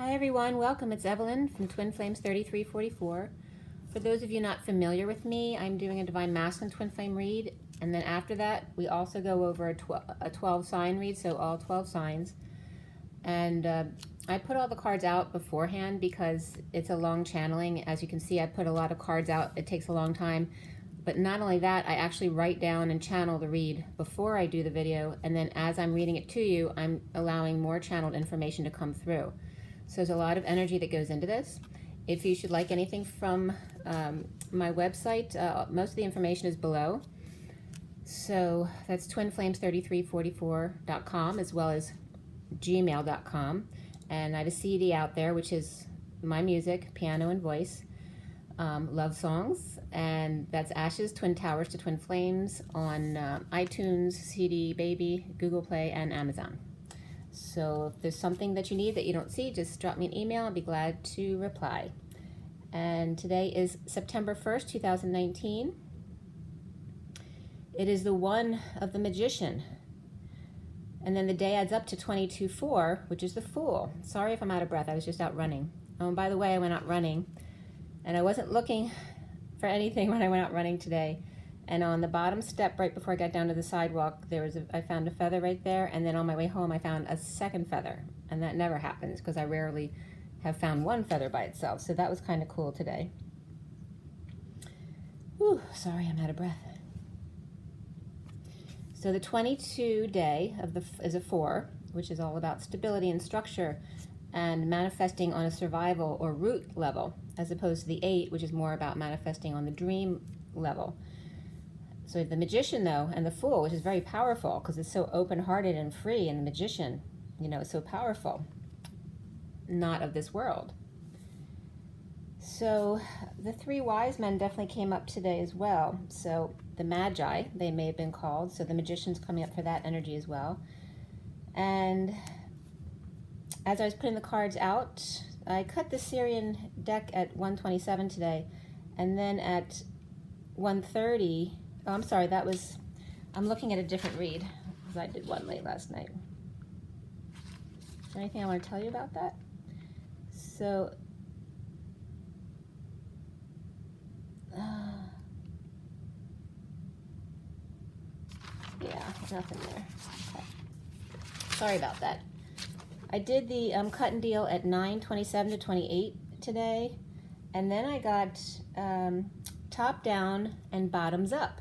Hi everyone, welcome. It's Evelyn from Twin Flames 3344. For those of you not familiar with me, I'm doing a Divine Masculine Twin Flame read, and then after that we also go over a 12 sign read, so all 12 signs. And I put all the cards out beforehand because it's a long channeling. As you can see, I put a lot of cards out. It takes a long time. But not only that, I actually write down and channel the read before I do the video, and then as I'm reading it to you, I'm allowing more channeled information to come through. So there's a lot of energy that goes into this. If you should like anything from my website, most of the information is below. So that's twinflames3344.com as well as gmail.com. And I have a CD out there, which is my music, piano and voice, love songs. And that's Ashes, Twin Towers to Twin Flames on iTunes, CD Baby, Google Play, and Amazon. So if there's something that you need that you don't see, just drop me an email. I'll be glad to reply. And today is September 1st, 2019. It is the one of the Magician. And then the day adds up to 22-4, which is the Fool. Sorry if I'm out of breath. I was just out running. Oh, and by the way, I went out running. And I wasn't looking for anything when I went out running today. And on the bottom step, right before I got down to the sidewalk, I found a feather right there. And then on my way home, I found a second feather. And that never happens because I rarely have found one feather by itself. So that was kind of cool today. Whew, sorry, I'm out of breath. So the 22 day is a 4, which is all about stability and structure and manifesting on a survival or root level, as opposed to the 8, which is more about manifesting on the dream level. So the Magician, though, and the Fool, which is very powerful because it's so open-hearted and free, and the Magician, you know, is so powerful, not of this world. So the 3 wise men definitely came up today as well. So the Magi, they may have been called. So the Magician's coming up for that energy as well. And as I was putting the cards out, I cut the Sirian deck at 127 today. And then at 1:30, oh, I'm sorry, I'm looking at a different read because I did one late last night. Is there anything I want to tell you about that? So, yeah, nothing there. Okay. Sorry about that. I did the cut and deal at 9:27 to 28 today, and then I got top down and bottoms up.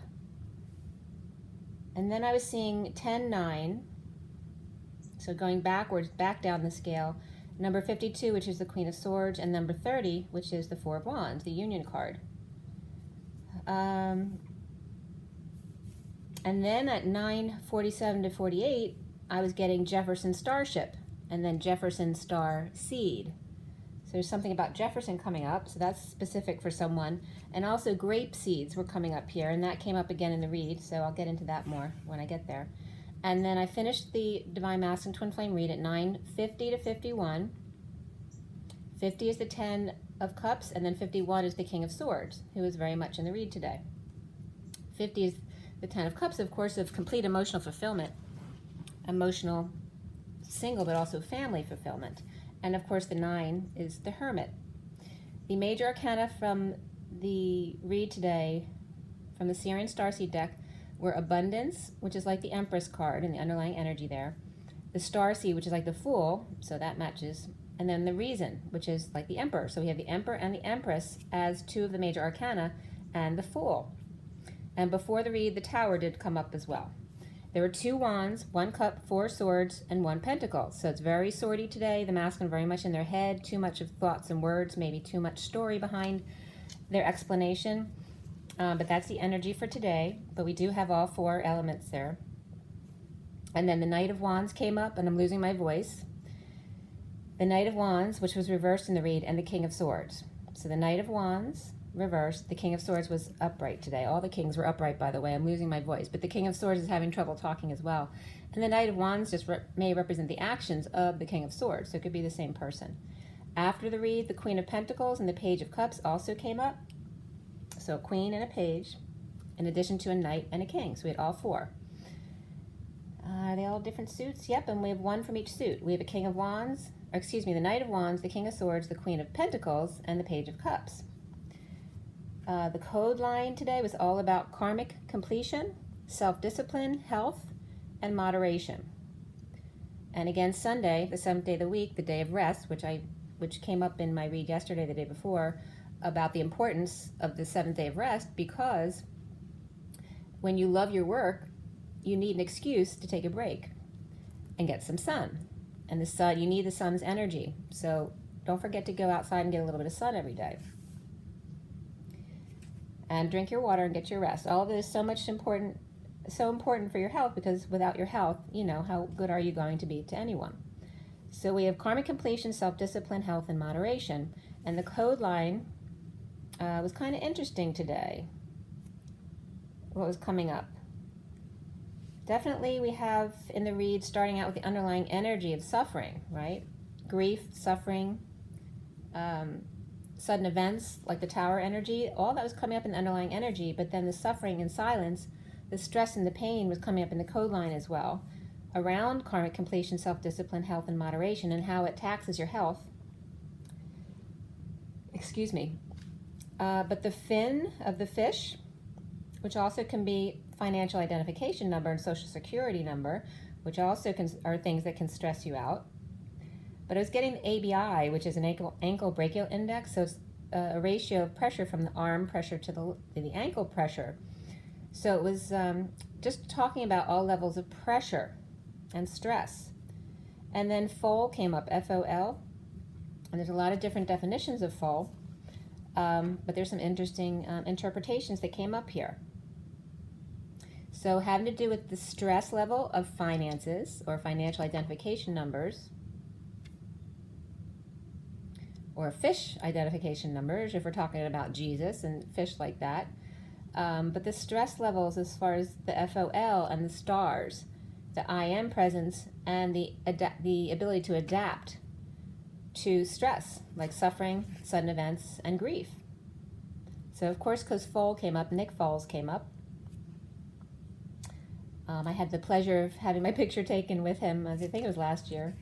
And then I was seeing 10-9, so going backwards, back down the scale, number 52, which is the Queen of Swords, and number 30, which is the Four of Wands, the Union card. And then at 9:47 to 48, I was getting Jefferson Starship, and then Jefferson Star Seed. So there's something about Jefferson coming up, so that's specific for someone. And also grape seeds were coming up here, and that came up again in the read, so I'll get into that more when I get there. And then I finished the Divine Masculine Twin Flame read at 9:50 to 51. 50 is the 10 of Cups, and then 51 is the King of Swords, who is very much in the read today. 50 is the 10 of Cups, of course, of complete emotional fulfillment, emotional single, but also family fulfillment. And of course, the 9 is the Hermit. The major arcana from the read today, from the Sirian Starseed deck, were Abundance, which is like the Empress card and the underlying energy there. The Starseed, which is like the Fool, so that matches. And then the Reason, which is like the Emperor. So we have the Emperor and the Empress as 2 of the major arcana, and the Fool. And before the read, the Tower did come up as well. There were 2 wands, 1 cup, 4 swords, and 1 pentacle. So it's very swordy today. The masculine very much in their head, too much of thoughts and words, maybe too much story behind their explanation. But that's the energy for today. But we do have all 4 elements there. And then the Knight of Wands came up, and I'm losing my voice. The Knight of Wands, which was reversed in the read, and the King of Swords. So the Knight of Wands reversed. The King of Swords was upright today. All the kings were upright, by the way. I'm losing my voice. But the King of Swords is having trouble talking as well. And the Knight of Wands just may represent the actions of the King of Swords. So it could be the same person. After the read, the Queen of Pentacles and the Page of Cups also came up. So a Queen and a Page, in addition to a Knight and a King. So we had all 4. Are they all different suits? Yep, and we have 1 from each suit. We have a King of Wands, the Knight of Wands, the King of Swords, the Queen of Pentacles, and the Page of Cups. The code line today was all about karmic completion, self-discipline, health, and moderation. And again, Sunday, the 7th day of the week, the day of rest, which came up in my read yesterday, the day before, about the importance of the 7th day of rest, because when you love your work, you need an excuse to take a break and get some sun. And the sun, you need the sun's energy. So don't forget to go outside and get a little bit of sun every day. And drink your water and get your rest. All of it is so important for your health, because without your health, how good are you going to be to anyone? So we have karmic completion, self-discipline, health, and moderation. And the code line was kind of interesting today. What was coming up? Definitely we have in the read starting out with the underlying energy of suffering, right? Grief, suffering, sudden events like the tower energy, all that was coming up in the underlying energy, but then the suffering and silence, the stress and the pain was coming up in the code line as well, around karmic completion, self-discipline, health, and moderation, and how it taxes your health. But the fin of the fish, which also can be financial identification number and social security number, which also are things that can stress you out. But I was getting the ABI, which is an ankle brachial index, so it's a ratio of pressure from the arm pressure to the ankle pressure. So it was just talking about all levels of pressure and stress. And then FOL came up, FOL, and there's a lot of different definitions of FOL, but there's some interesting interpretations that came up here. So having to do with the stress level of finances or financial identification numbers, or fish identification numbers, if we're talking about Jesus and fish like that. But the stress levels as far as the FOL and the stars, the I am presence, and the ability to adapt to stress, like suffering, sudden events, and grief. So of course, because Foal came up, Nick Foles came up. I had the pleasure of having my picture taken with him, I think it was last year.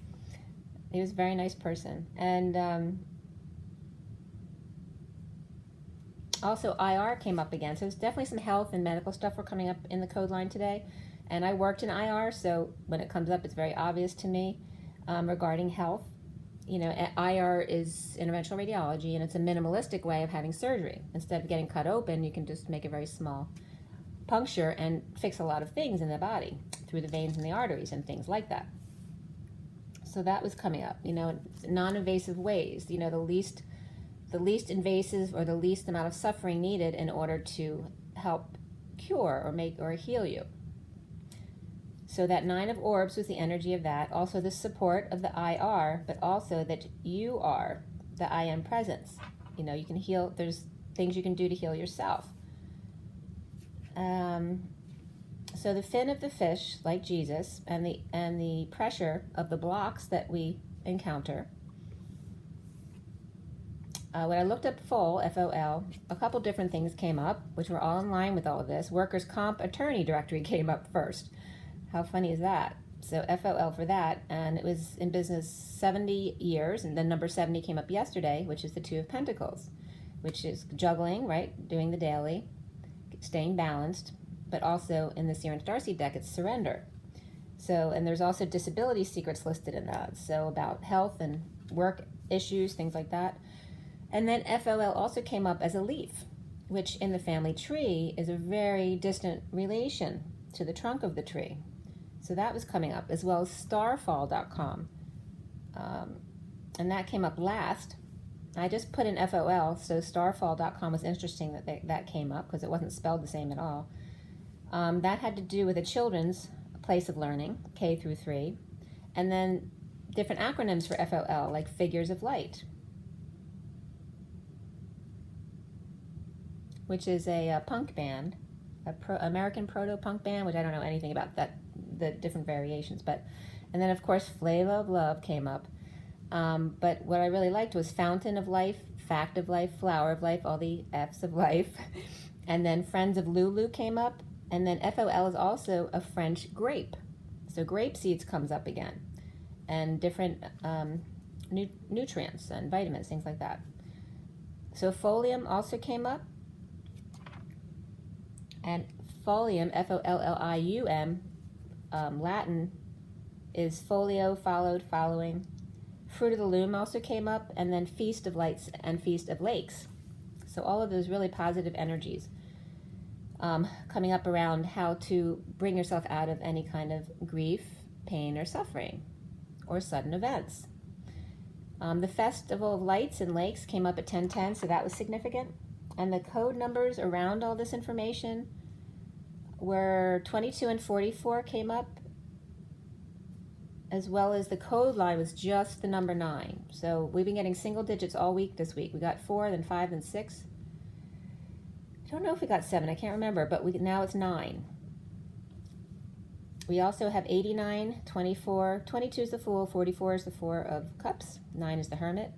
He was a very nice person. And also IR came up again. So there's definitely some health and medical stuff were coming up in the code line today. And I worked in IR, so when it comes up, it's very obvious to me regarding health. IR is interventional radiology, and it's a minimalistic way of having surgery. Instead of getting cut open, you can just make a very small puncture and fix a lot of things in the body through the veins and the arteries and things like that. So that was coming up, non-invasive ways, the least invasive or the least amount of suffering needed in order to help cure or heal you. So that Nine of Orbs was the energy of that. Also the support of the IR, but also that you are the I am presence. You can heal, there's things you can do to heal yourself. So the fin of the fish, like Jesus, and the pressure of the blocks that we encounter. When I looked up FOL, F-O-L, a couple different things came up, which were all in line with all of this. Workers' Comp Attorney Directory came up first. How funny is that? So FOL for that, and it was in business 70 years, and then number 70 came up yesterday, which is the Two of Pentacles, which is juggling, right, doing the daily, staying balanced, but also in the Sirius Darcy deck, it's surrender. So, and there's also disability secrets listed in that, so about health and work issues, things like that. And then FOL also came up as a leaf, which in the family tree is a very distant relation to the trunk of the tree. So that was coming up, as well as starfall.com. And that came up last. I just put in FOL, so starfall.com was interesting that came up because it wasn't spelled the same at all. That had to do with a children's place of learning, K through 3, and then different acronyms for FOL, like Figures of Light, which is a punk band, American proto-punk band, which I don't know anything about that, the different variations, but, and then of course Flavor of Love came up. But what I really liked was Fountain of Life, Fact of Life, Flower of Life, all the F's of life. And then Friends of Lulu came up. And then FOL is also a French grape. So grape seeds comes up again. And different nutrients and vitamins, things like that. So folium also came up. And folium, F-O-L-L-I-U-M, Latin is folio, followed, following. Fruit of the loom also came up, and then feast of lights and feast of lakes. So all of those really positive energies coming up around how to bring yourself out of any kind of grief, pain, or suffering, or sudden events. The Festival of Lights and Lakes came up at 1010, so that was significant. And the code numbers around all this information were 22 and 44 came up, as well as the code line was just the number 9. So we've been getting single digits all week this week. We got 4, then 5, then 6. I don't know if we got 7, I can't remember, but now it's 9. We also have 89, 24, 22 is the Fool, 44 is the Four of Cups, 9 is the Hermit,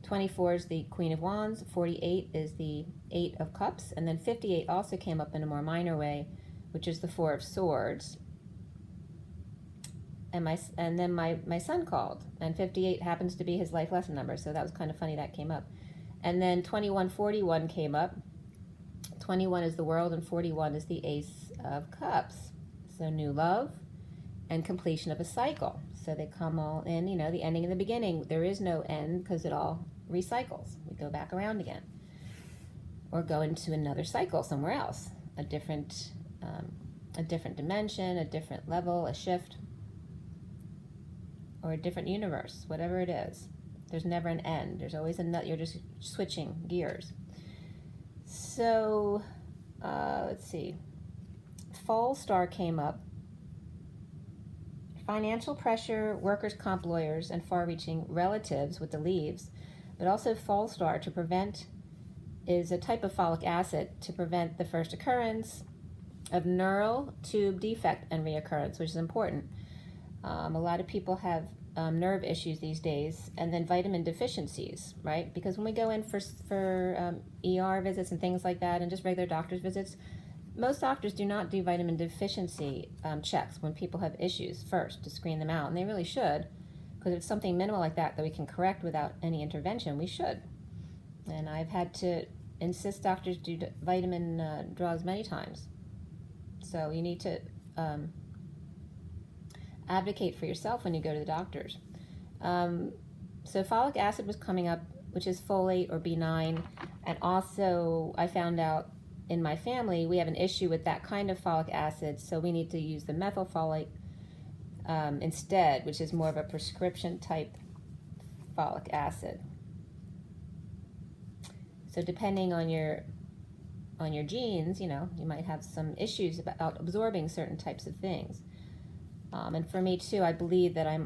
24 is the Queen of Wands, 48 is the Eight of Cups, and then 58 also came up in a more minor way, which is the Four of Swords. And then my son called, and 58 happens to be his life lesson number, so that was kind of funny that came up. And then 2141 came up. 21 is the World, and 41 is the Ace of Cups. So new love and completion of a cycle. So they come all in, the ending and the beginning. There is no end because it all recycles. We go back around again. Or go into another cycle somewhere else. A different dimension, a different level, a shift, or a different universe, whatever it is. There's never an end. There's always you're just switching gears. So, let's see. Fall star came up. Financial pressure, workers' comp lawyers, and far-reaching relatives with the leaves, but also fall star to prevent is a type of folic acid to prevent the first occurrence of neural tube defect and reoccurrence, which is important. A lot of people have nerve issues these days, and then vitamin deficiencies, right? Because when we go in for ER visits and things like that, and just regular doctor's visits, most doctors do not do vitamin deficiency checks when people have issues first to screen them out, and they really should, because if it's something minimal like that we can correct without any intervention, we should. And I've had to insist doctors do vitamin draws many times. So you need to advocate for yourself when you go to the doctors. So folic acid was coming up, which is folate or B9, and also I found out in my family we have an issue with that kind of folic acid, so we need to use the methylfolate instead, which is more of a prescription type folic acid. So depending on your genes, you might have some issues about absorbing certain types of things. And for me too, I believe that I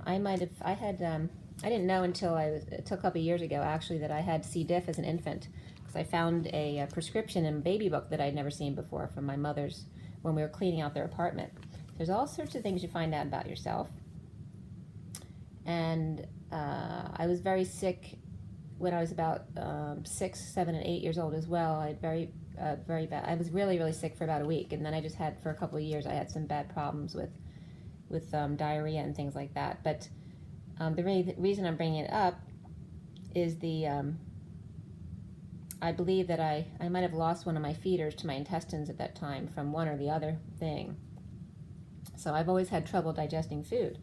didn't know until it took a couple years ago actually that I had C. diff as an infant, because I found a prescription in a baby book that I'd never seen before from my mother's when we were cleaning out their apartment. There's all sorts of things you find out about yourself. And I was very sick when I was about 6, 7, and 8 years old as well. I had very bad. I was really, really sick for about a week, and then I just had, for a couple of years, I had some bad problems with diarrhea and things like that. But the reason I'm bringing it up is I believe that I might have lost one of my feeders to my intestines at that time from one or the other thing. So I've always had trouble digesting food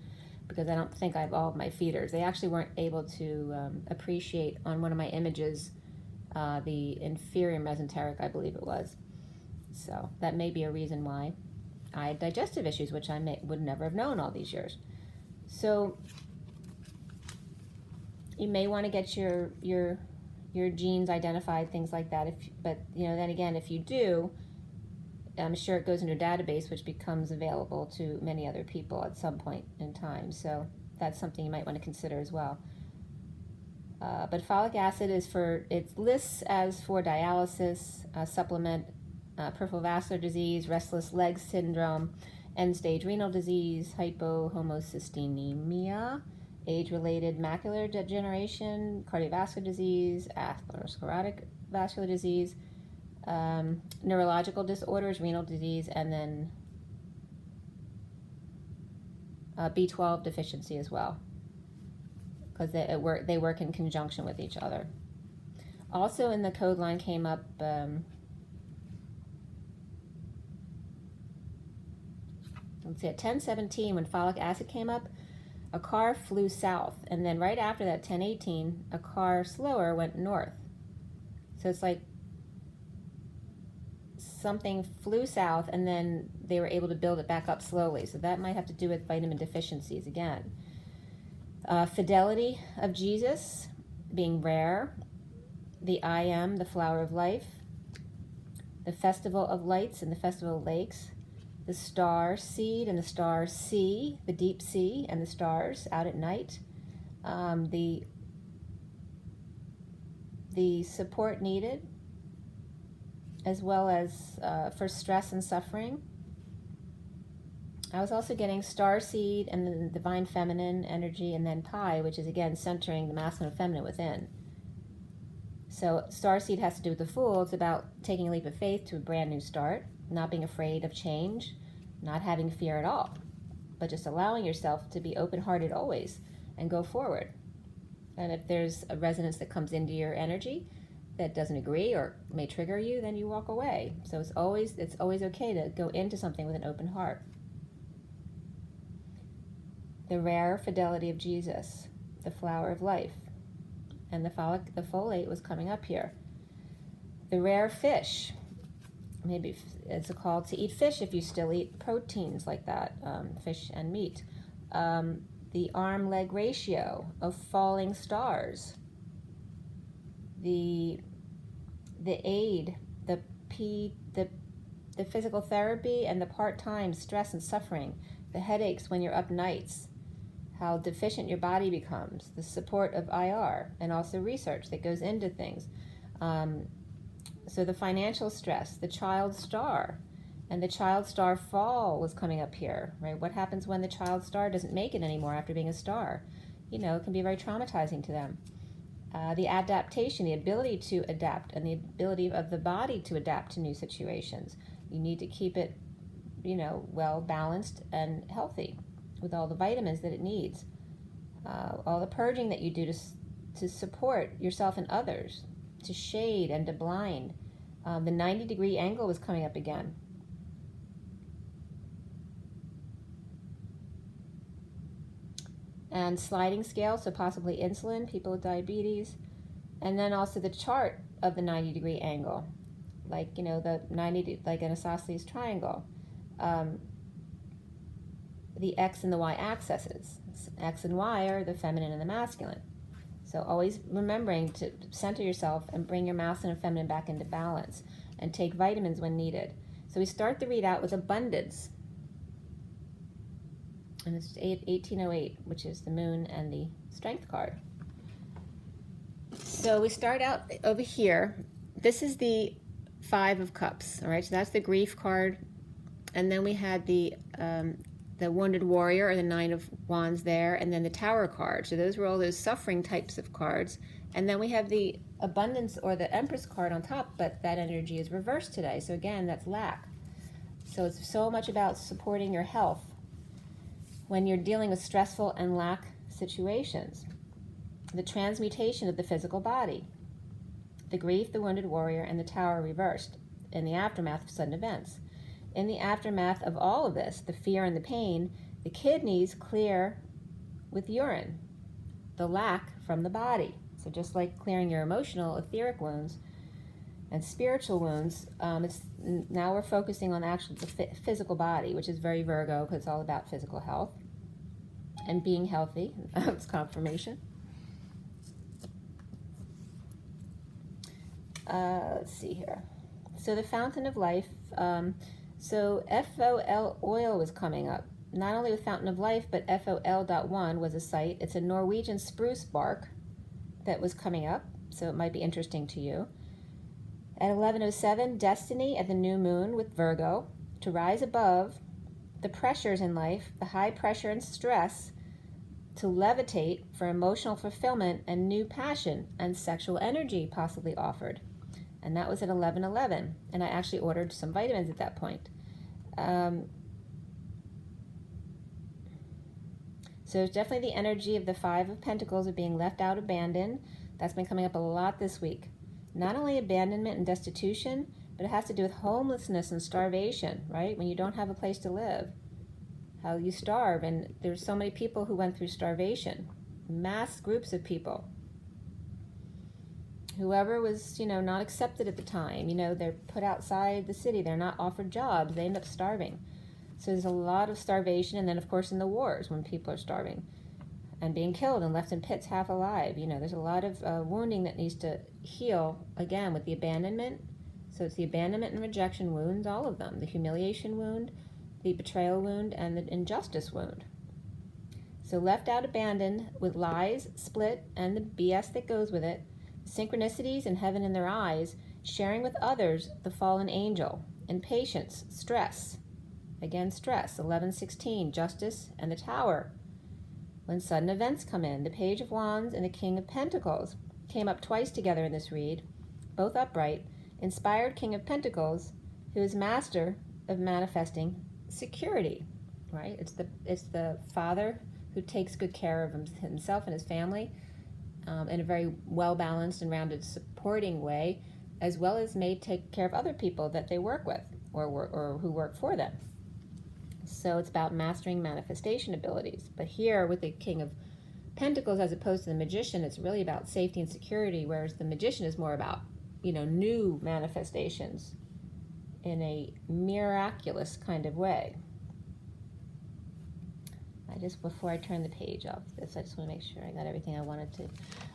because I don't think I have all of my feeders. They actually weren't able to appreciate on one of my images the inferior mesenteric, I believe it was. So that may be a reason why I had digestive issues, which I would never have known all these years. So you may want to get your genes identified, things like that. But then again, if you do, I'm sure it goes into a database, which becomes available to many other people at some point in time. So that's something you might want to consider as well. But folic acid it lists as for dialysis, supplement, peripheral vascular disease, restless leg syndrome, end-stage renal disease, hypohomocystinemia, age-related macular degeneration, cardiovascular disease, atherosclerotic vascular disease, neurological disorders, renal disease, and then B12 deficiency as well. because they work in conjunction with each other. Also in the code line came up, let's see, at 10:17 when folic acid came up, a car flew south, and then right after that, 10:18, a car slower went north. So it's like something flew south, and then they were able to build it back up slowly. So that might have to do with vitamin deficiencies again. Fidelity of Jesus being rare. The I Am, the flower of life. The festival of lights and the festival of lakes. The star seed and the star sea, the deep sea and the stars out at night. The support needed, as well as for stress and suffering. I was also getting star seed and the divine feminine energy, and then pi, which is again centering the masculine and feminine within. So star seed has to do with the Fool. It's about taking a leap of faith to a brand new start, not being afraid of change, not having fear at all, but just allowing yourself to be open-hearted always and go forward. And if there's a resonance that comes into your energy that doesn't agree or may trigger you, then you walk away. So it's always okay to go into something with an open heart. The rare fidelity of Jesus, the flower of life, and the folate was coming up here. The rare fish, maybe it's a call to eat fish if you still eat proteins like that, fish and meat. The arm-leg ratio of falling stars. The aid, the physical therapy and the part-time stress and suffering, the headaches when you're up nights, how deficient your body becomes, the support of IR, and also research that goes into things. So the financial stress, the child star, and the child star fall was coming up here, right? What happens when the child star doesn't make it anymore after being a star? You know, it can be very traumatizing to them. The adaptation, the ability to adapt, and the ability of the body to adapt to new situations. You need to keep it, you know, well balanced and healthy with all the vitamins that it needs. All the purging that you do to support yourself and others, to shade and to blind. The 90-degree angle was coming up again. And sliding scale, so possibly insulin, people with diabetes. And then also the chart of the 90-degree angle, like, you know, the 90, like an isosceles triangle. The X and the Y axes. X and Y are the feminine and the masculine. So always remembering to center yourself and bring your masculine and feminine back into balance, and take vitamins when needed. So we start the readout with abundance. And it's 1808, which is the moon and the strength card. So we start out over here. This is the 5 of Cups, all right? So that's the grief card. And then we had the Wounded Warrior, or the 9 of Wands there, and then the Tower card. So those were all those suffering types of cards. And then we have the Abundance, or the Empress card on top, but that energy is reversed today. So again, that's lack. So it's so much about supporting your health when you're dealing with stressful and lack situations. The transmutation of the physical body. The grief, the Wounded Warrior, and the Tower reversed in the aftermath of sudden events. In the aftermath of all of this, the fear and the pain, the kidneys clear with urine, the lack from the body. So just like clearing your emotional, etheric wounds and spiritual wounds, now we're focusing on the physical body, which is very Virgo, because it's all about physical health and being healthy. It's confirmation. Let's see here. So the Fountain of Life. So FOL oil was coming up. Not only with Fountain of Life, but FOL.1 was a site. It's a Norwegian spruce bark that was coming up, so it might be interesting to you. At 11:07, Destiny at the new moon with Virgo, to rise above the pressures in life, the high pressure and stress, to levitate for emotional fulfillment and new passion and sexual energy possibly offered. And that was at 11:11, and I actually ordered some vitamins at So there's definitely the energy of the Five of Pentacles of being left out, abandoned. That's been coming up a lot this week. Not only abandonment and destitution, but it has to do with homelessness and starvation, right? When you don't have a place to live, how you starve. And there's so many people who went through starvation, mass groups of people. Whoever was, not accepted at the time, they're put outside the city. They're not offered jobs. They end up starving. So there's a lot of starvation. And then, of course, in the wars, when people are starving and being killed and left in pits half alive, there's a lot of wounding that needs to heal, again, with the abandonment. So it's the abandonment and rejection wounds, all of them. The humiliation wound, the betrayal wound, and the injustice wound. So left out, abandoned, with lies, split, and the BS that goes with it. Synchronicities and heaven in their eyes, sharing with others the fallen angel, impatience, stress. Again, stress, 11:16, justice, and the Tower. When sudden events come in, the Page of Wands and the King of Pentacles came up twice together in this read, both upright, inspired King of Pentacles, who is master of manifesting security, right? It's the father who takes good care of himself and his family, in a very well-balanced and rounded supporting way, as well as may take care of other people that they work with or who work for them. So it's about mastering manifestation abilities. But here with the King of Pentacles, as opposed to the Magician, it's really about safety and security, whereas the Magician is more about, new manifestations in a miraculous kind of way. Before I turn the page off this, I just want to make sure I got everything I wanted to.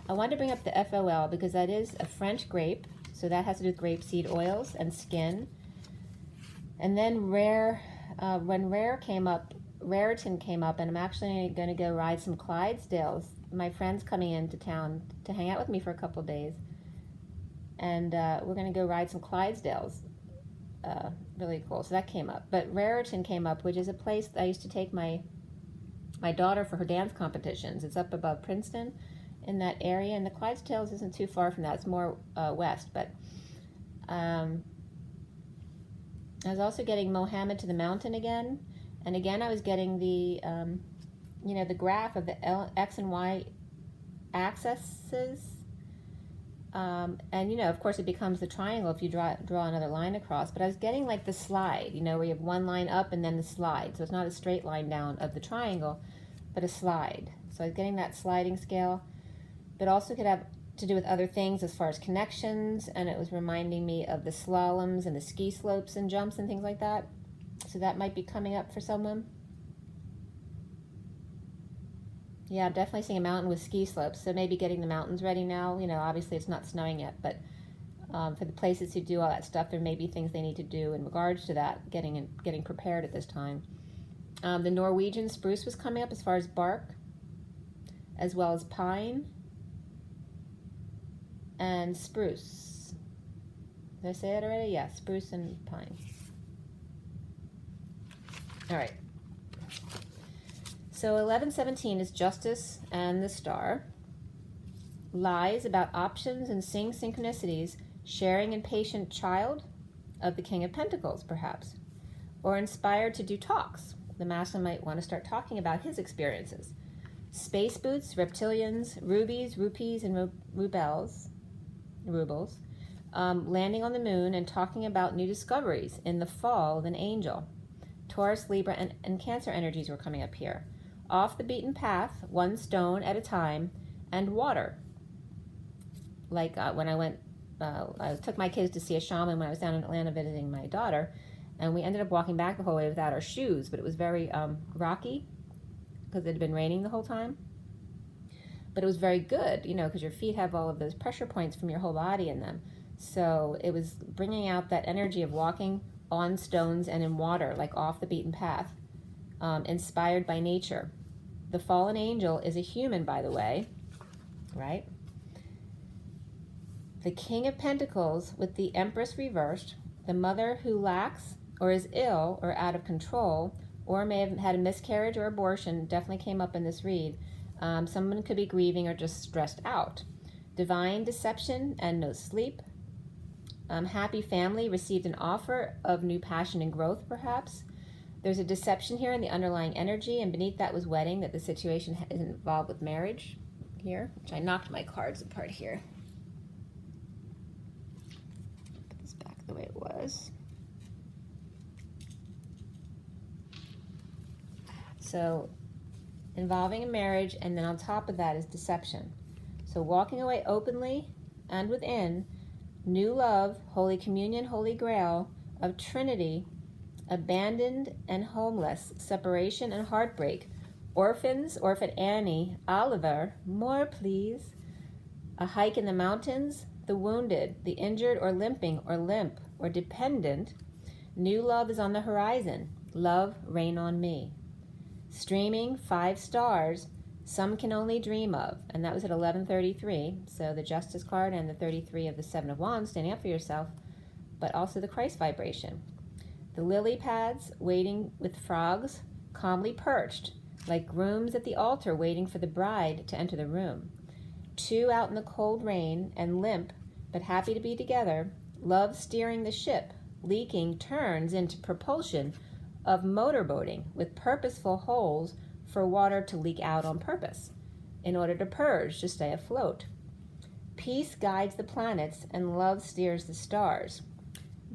I wanted to bring up the FOL because that is a French grape, so that has to do with grapeseed oils and skin. And then when Raritan came up, and I'm actually going to go ride some Clydesdales. My friend's coming into town to hang out with me for a couple of days, and we're going to go ride some Clydesdales. Really cool. So that came up. But Raritan came up, which is a place that I used to take my daughter for her dance competitions. It's up above Princeton in that area, and the Clydesdales isn't too far from that. It's more west, but I was also getting Mohammed to the Mountain again, and again I was getting the the graph of the X and Y axes, and of course it becomes the triangle if you draw another line across, but I was getting like the slide, where you have one line up and then the slide, so it's not a straight line down of the triangle, but a slide. So I was getting that sliding scale, but also could have to do with other things as far as connections, and it was reminding me of the slaloms and the ski slopes and jumps and things like that. So that might be coming up for someone. Yeah, I'm definitely seeing a mountain with ski slopes, so maybe getting the mountains ready now. Obviously it's not snowing yet, but for the places who do all that stuff, there may be things they need to do in regards to that, getting prepared at this time. The Norwegian spruce was coming up as far as bark, as well as pine and spruce. Did I say that already? Yeah, spruce and pine. All right. So 11:17 is justice and the star. Lies about options and synchronicities, sharing impatient child of the King of Pentacles, perhaps. Or inspired to do talks. The masculine might want to start talking about his experiences. Space boots, reptilians, rubies, rupees, and rubles, landing on the moon and talking about new discoveries in the fall of an angel. Taurus, Libra, and Cancer energies were coming up here. Off the beaten path, one stone at a time, and water. Like when I took my kids to see a shaman when I was down in Atlanta visiting my daughter, and we ended up walking back the whole way without our shoes, but it was very rocky because it had been raining the whole time. But it was very good, because your feet have all of those pressure points from your whole body in them. So it was bringing out that energy of walking on stones and in water, like off the beaten path, inspired by nature. The fallen angel is a human, by the way, right? The King of Pentacles with the Empress reversed, the mother who lacks or is ill or out of control, or may have had a miscarriage or abortion, definitely came up in this read. Someone could be grieving or just stressed out. Divine deception and no sleep. Happy family received an offer of new passion and growth, perhaps. There's a deception here in the underlying energy, and beneath that was wedding, that the situation is involved with marriage here, which I knocked my cards apart here. Put this back the way it was. So involving a marriage, and then on top of that is deception. So walking away openly and within, new love, Holy Communion, Holy Grail of Trinity, abandoned and homeless, separation and heartbreak, orphans, Orphan Annie, Oliver, more please, a hike in the mountains, the wounded, the injured or limping or limp or dependent, new love is on the horizon, love rain on me. Streaming 5 stars, some can only dream of, and that was at 11:33, so the Justice card and the 33 of the 7 of Wands, standing up for yourself, but also the Christ vibration. The lily pads waiting with frogs, calmly perched, like grooms at the altar waiting for the bride to enter the room. 2 out in the cold rain and limp, but happy to be together, love steering the ship, leaking turns into propulsion of motorboating with purposeful holes for water to leak out on purpose, in order to purge, to stay afloat. Peace guides the planets and love steers the stars.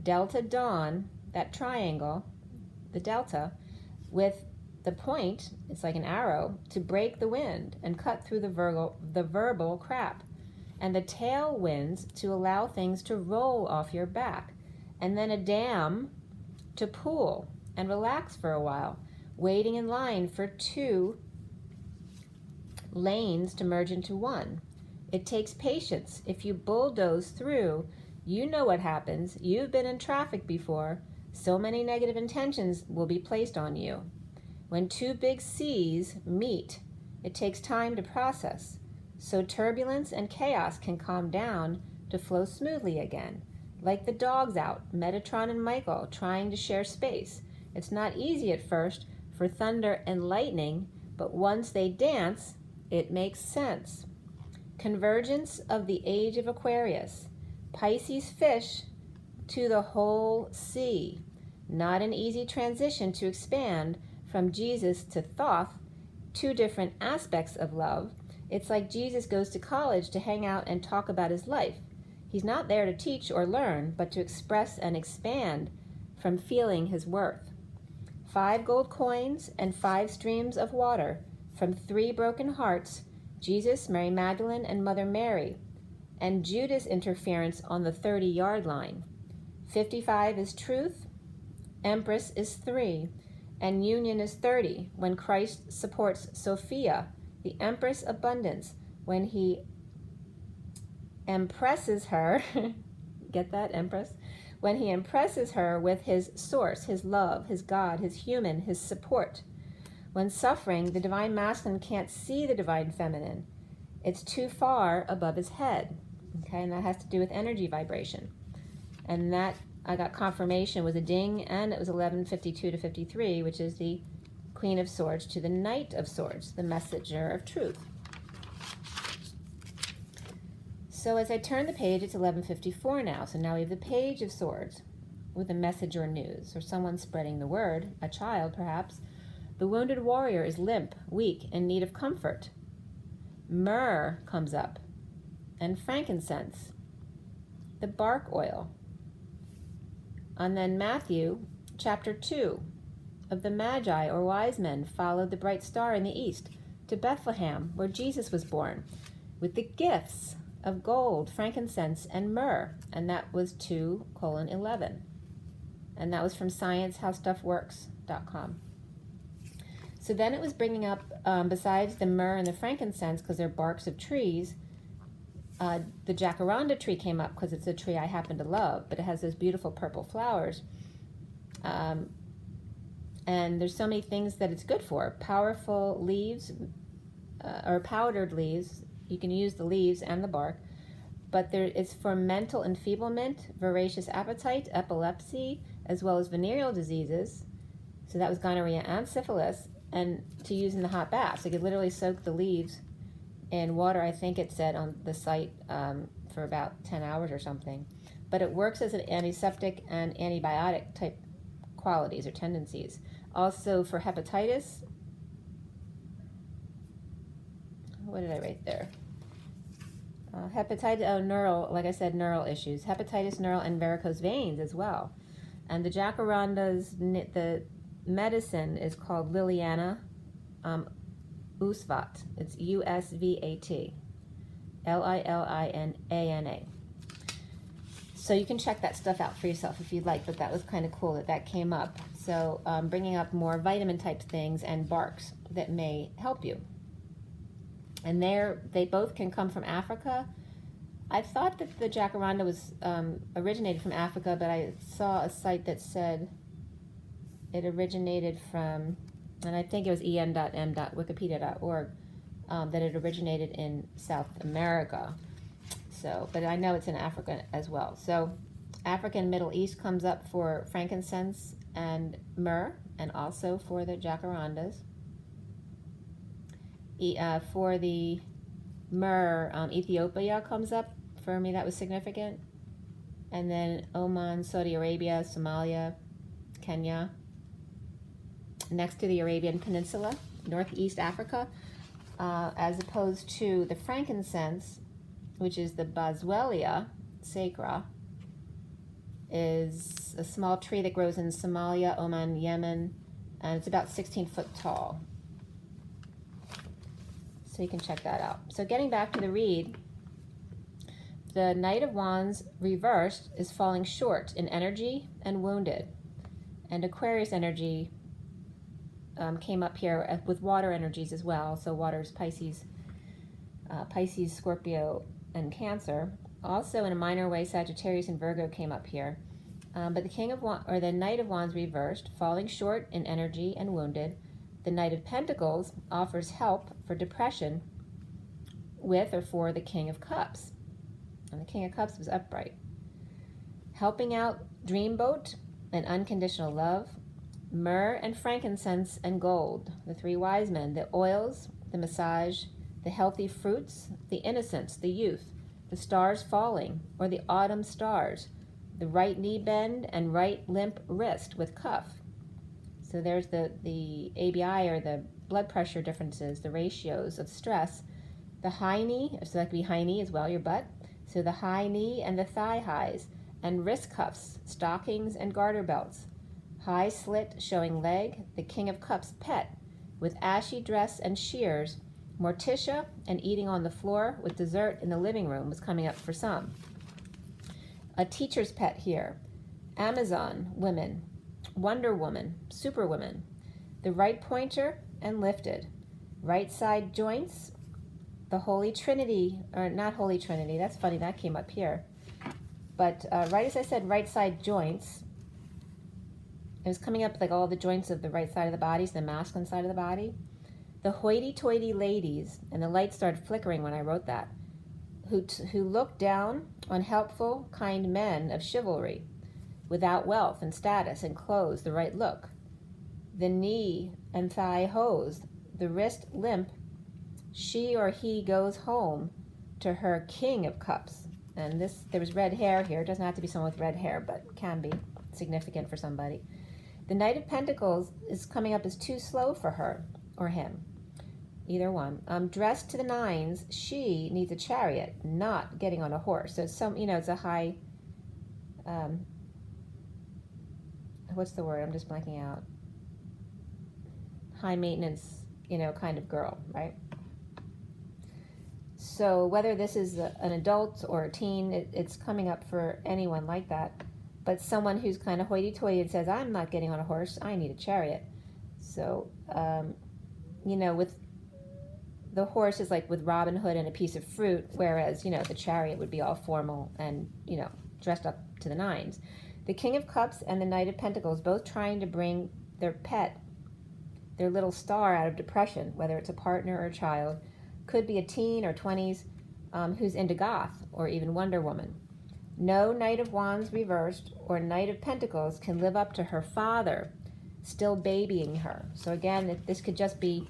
Delta Dawn, that triangle, the delta, with the point, it's like an arrow, to break the wind and cut through the verbal crap. And the tailwinds to allow things to roll off your back. And then a dam to pool and relax for a while, waiting in line for 2 lanes to merge into one. It takes patience. If you bulldoze through, you know what happens. You've been in traffic before. So many negative intentions will be placed on you. When 2 big C's meet, it takes time to process. So turbulence and chaos can calm down to flow smoothly again. Like the dogs out, Metatron and Michael, trying to share space. It's not easy at first for thunder and lightning, but once they dance, it makes sense. Convergence of the age of Aquarius. Pisces fish to the whole sea. Not an easy transition to expand from Jesus to Thoth, 2 different aspects of love. It's like Jesus goes to college to hang out and talk about his life. He's not there to teach or learn, but to express and expand from feeling his worth. 5 gold coins and 5 streams of water from 3 broken hearts, Jesus, Mary Magdalene, and Mother Mary, and Judas interference on the 30-yard line. 55 is truth, Empress is 3, and union is 30, when Christ supports Sophia, the Empress Abundance, when he impresses her, get that, Empress? When he impresses her with his source, his love, his God, his human, his support. When suffering, the Divine Masculine can't see the Divine Feminine. It's too far above his head. Okay, and that has to do with energy vibration. And that, I got confirmation, was a ding, and it was 11:52 to 53, which is the Queen of Swords to the Knight of Swords, the messenger of truth. So as I turn the page, it's 11:54 now. So now we have the Page of Swords with a message or news, or someone spreading the word, a child perhaps. The wounded warrior is limp, weak, in need of comfort. Myrrh comes up, and frankincense, the bark oil. And then Matthew chapter 2 of the Magi or wise men followed the bright star in the east to Bethlehem, where Jesus was born, with the gifts of gold, frankincense, and myrrh, and that was 2:11. And that was from sciencehowstuffworks.com. So then it was bringing up, besides the myrrh and the frankincense, because they're barks of trees, the jacaranda tree came up because it's a tree I happen to love, but it has those beautiful purple flowers. And there's so many things that it's good for. Powerful leaves, or powdered leaves. You can use the leaves and the bark, but it's for mental enfeeblement, voracious appetite, epilepsy, as well as venereal diseases. So that was gonorrhea and syphilis, and to use in the hot bath. So you could literally soak the leaves in water, I think it said on the site, for about 10 hours or something. But it works as an antiseptic and antibiotic type qualities or tendencies. Also for hepatitis. What did I write there? Hepatitis, neural, like I said, neural issues. Hepatitis, neural, and varicose veins as well. And the jacaranda's, the medicine is called Liliana Usvat. It's USVAT. Liliana. So you can check that stuff out for yourself if you'd like, but that was kind of cool that came up. So bringing up more vitamin type things and barks that may help you. And they both can come from Africa. I thought that the jacaranda was originated from Africa, but I saw a site that said it originated from, and I think it was en.m.wikipedia.org, that it originated in South America. So, but I know it's in Africa as well. So African Middle East comes up for frankincense and myrrh, and also for the jacarandas. For the myrrh, Ethiopia comes up. For me, that was significant. And then Oman, Saudi Arabia, Somalia, Kenya. Next to the Arabian Peninsula, Northeast Africa, as opposed to the frankincense, which is the Boswellia sacra, is a small tree that grows in Somalia, Oman, Yemen, and it's about 16 foot tall. So you can check that out. So getting back to the read, the Knight of Wands reversed is falling short in energy and wounded. And Aquarius energy came up here with water energies as well. So water's Pisces, Scorpio, and Cancer. Also in a minor way, Sagittarius and Virgo came up here. But the King of Wands, or the Knight of Wands reversed, falling short in energy and wounded. The Knight of Pentacles offers help for depression with or for the King of Cups. And the King of Cups was upright. Helping out Dreamboat and Unconditional Love. Myrrh and frankincense and gold, the three wise men. The oils, the massage, the healthy fruits, the innocence, the youth, the stars falling, or the autumn stars. The right knee bend and right limp wrist with cuff. So there's the ABI, or the blood pressure differences, the ratios of stress. The high knee, so that could be high knee as well, your butt. So the high knee and the thigh highs, and wrist cuffs, stockings, and garter belts. High slit showing leg, the King of Cups pet, with ashy dress and shears. Morticia and eating on the floor with dessert in the living room was coming up for some. A teacher's pet here. Amazon women. Wonder Woman, Superwoman, the right pointer and lifted, right side joints, the Holy Trinity, or not Holy Trinity, that's funny, that came up here, but right as I said, right side joints, it was coming up like all the joints of the right side of the body, so the masculine side of the body. The hoity-toity ladies, and the light started flickering when I wrote that, who look down on helpful, kind men of chivalry, without wealth and status and clothes, the right look. The knee and thigh hosed, the wrist limp, she or he goes home to her King of Cups. And there was red hair here. It doesn't have to be someone with red hair, but can be significant for somebody. The Knight of Pentacles is coming up as too slow for her or him. Either one. Dressed to the nines, she needs a chariot, not getting on a horse. So it's it's a high, what's the word? I'm just blanking out. High maintenance, kind of girl, right? So whether this is an adult or a teen, it's coming up for anyone like that. But someone who's kind of hoity-toity and says, I'm not getting on a horse, I need a chariot. So, with the horse is like with Robin Hood and a piece of fruit, whereas, the chariot would be all formal and, dressed up to the nines. The King of Cups and the Knight of Pentacles both trying to bring their pet, their little star, out of depression, whether it's a partner or a child. Could be a teen or 20s who's into goth or even Wonder Woman. No Knight of Wands reversed or Knight of Pentacles can live up to her father, still babying her. So again, this could just be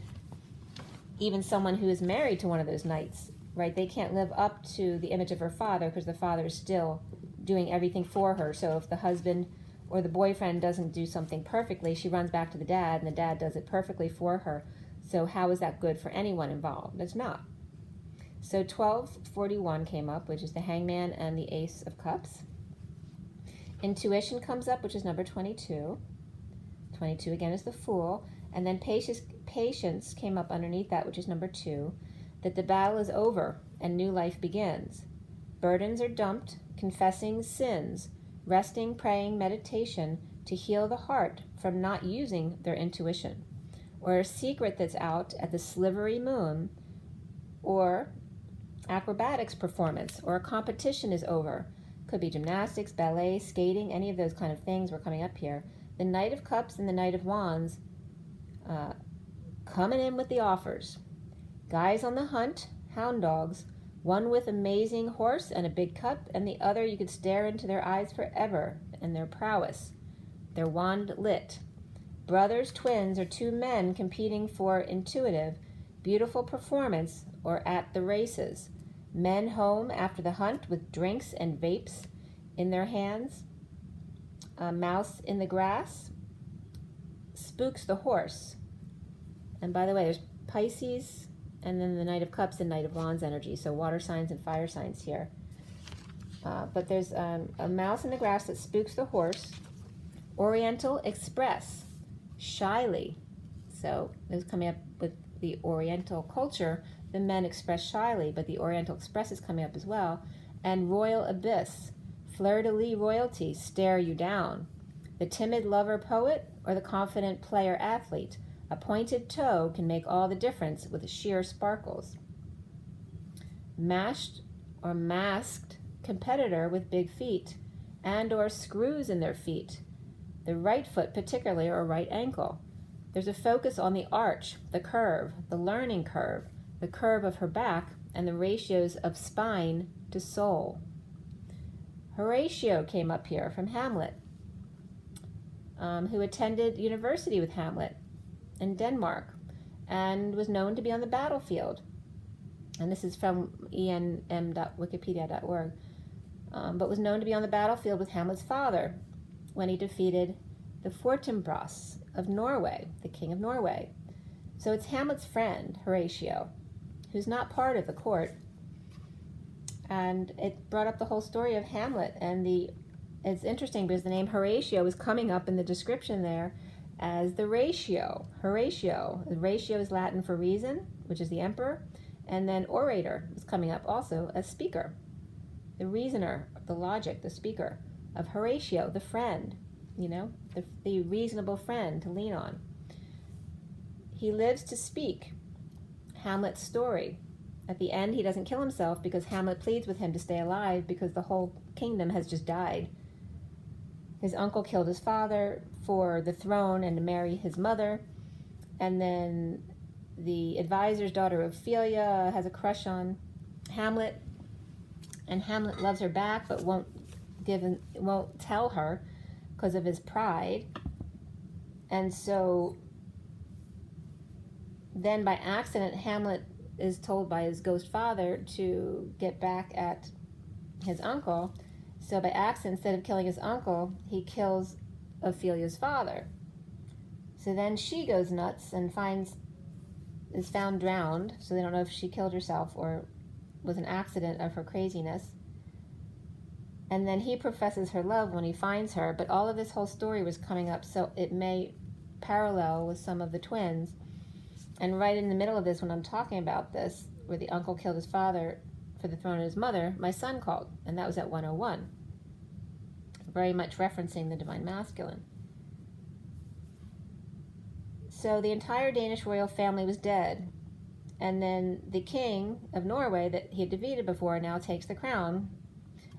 even someone who is married to one of those knights, right? They can't live up to the image of her father because the father is still doing everything for her. So if the husband or the boyfriend doesn't do something perfectly, she runs back to the dad, and the dad does it perfectly for her. So how is that good for anyone involved? It's not. So 1241 came up, which is the Hangman and the Ace of Cups. Intuition comes up, which is number 22. 22 again is the Fool. And then patience came up underneath that, which is number 2. That the battle is over and new life begins. Burdens are dumped, confessing sins, resting, praying, meditation to heal the heart from not using their intuition, or a secret that's out at the slivery moon, or acrobatics performance, or a competition is over. Could be gymnastics, ballet, skating, any of those kind of things were coming up here. The Knight of Cups and the Knight of Wands coming in with the offers. Guys on the hunt, hound dogs, one with amazing horse and a big cup, and the other you could stare into their eyes forever, and their prowess, their wand lit. Brothers, twins, or two men competing for intuitive, beautiful performance, or at the races. Men home after the hunt with drinks and vapes in their hands. A mouse in the grass spooks the horse. And by the way, there's Pisces, and then the Knight of Cups and Knight of Wands energy, so water signs and fire signs here. But there's a mouse in the grass that spooks the horse. Oriental Express, shyly. So this is coming up with the Oriental culture. The men express shyly, but the Oriental Express is coming up as well. And Royal Abyss, fleur-de-lis royalty, stare you down. The timid lover poet or the confident player athlete. A pointed toe can make all the difference with sheer sparkles. Mashed or masked competitor with big feet and or screws in their feet. The right foot particularly, or right ankle. There's a focus on the arch, the curve, the learning curve, the curve of her back, and the ratios of spine to soul. Horatio came up here from Hamlet, who attended university with Hamlet in Denmark and was known to be on the battlefield. And this is from enm.wikipedia.org, but was known to be on the battlefield with Hamlet's father when he defeated the Fortinbras of Norway, the king of Norway. So it's Hamlet's friend, Horatio, who's not part of the court. And it brought up the whole story of Hamlet. And it's interesting because the name Horatio is coming up in the description there as the ratio. Horatio. The ratio is Latin for reason, which is the emperor. And then orator is coming up also as speaker. The reasoner, the logic, the speaker of Horatio, the friend, the reasonable friend to lean on. He lives to speak Hamlet's story. At the end, he doesn't kill himself because Hamlet pleads with him to stay alive because the whole kingdom has just died. His uncle killed his father for the throne and to marry his mother. And then the advisor's daughter Ophelia has a crush on Hamlet. And Hamlet loves her back but won't tell her because of his pride. And so then by accident, Hamlet is told by his ghost father to get back at his uncle. So by accident, instead of killing his uncle, he kills Ophelia's father. So then she goes nuts and is found drowned. So they don't know if she killed herself or was an accident of her craziness. And then he professes her love when he finds her. But all of this whole story was coming up, so it may parallel with some of the twins. And right in the middle of this, when I'm talking about this, where the uncle killed his father for the throne of his mother, my son called, and that was at 101. Very much referencing the Divine Masculine. So the entire Danish royal family was dead. And then the king of Norway that he had defeated before now takes the crown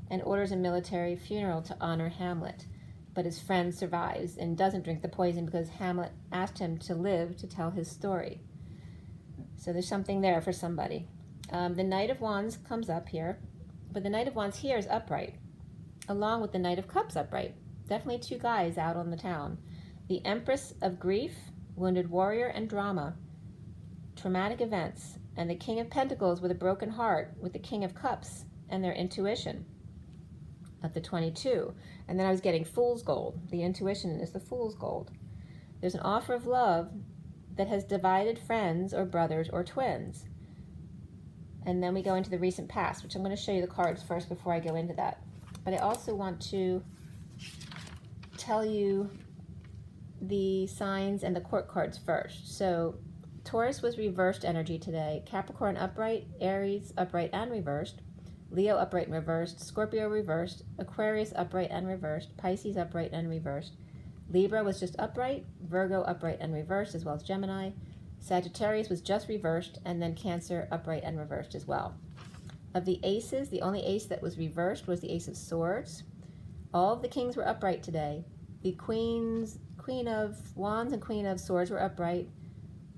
and orders a military funeral to honor Hamlet. But his friend survives and doesn't drink the poison because Hamlet asked him to live to tell his story. So there's something there for somebody. The Knight of Wands comes up here, but the Knight of Wands here is upright, along with the Knight of Cups upright. Definitely two guys out on the town. The Empress of Grief, Wounded Warrior, and Drama, traumatic events, and the King of Pentacles with a broken heart, with the King of Cups and their intuition. of the 22. And then I was getting fool's gold. The intuition is the fool's gold. There's an offer of love that has divided friends or brothers or twins. And then we go into the recent past, which I'm going to show you the cards first before I go into that. But I also want to tell you the signs and the court cards first. So Taurus was reversed energy today. Capricorn upright, Aries upright and reversed, Leo upright and reversed, Scorpio reversed, Aquarius upright and reversed, Pisces upright and reversed, Libra was just upright, Virgo upright and reversed, as well as Gemini. Sagittarius was just reversed, and then Cancer upright and reversed as well. Of the aces, the only ace that was reversed was the Ace of Swords. All of the kings were upright today. The Queen of Wands and Queen of Swords were upright.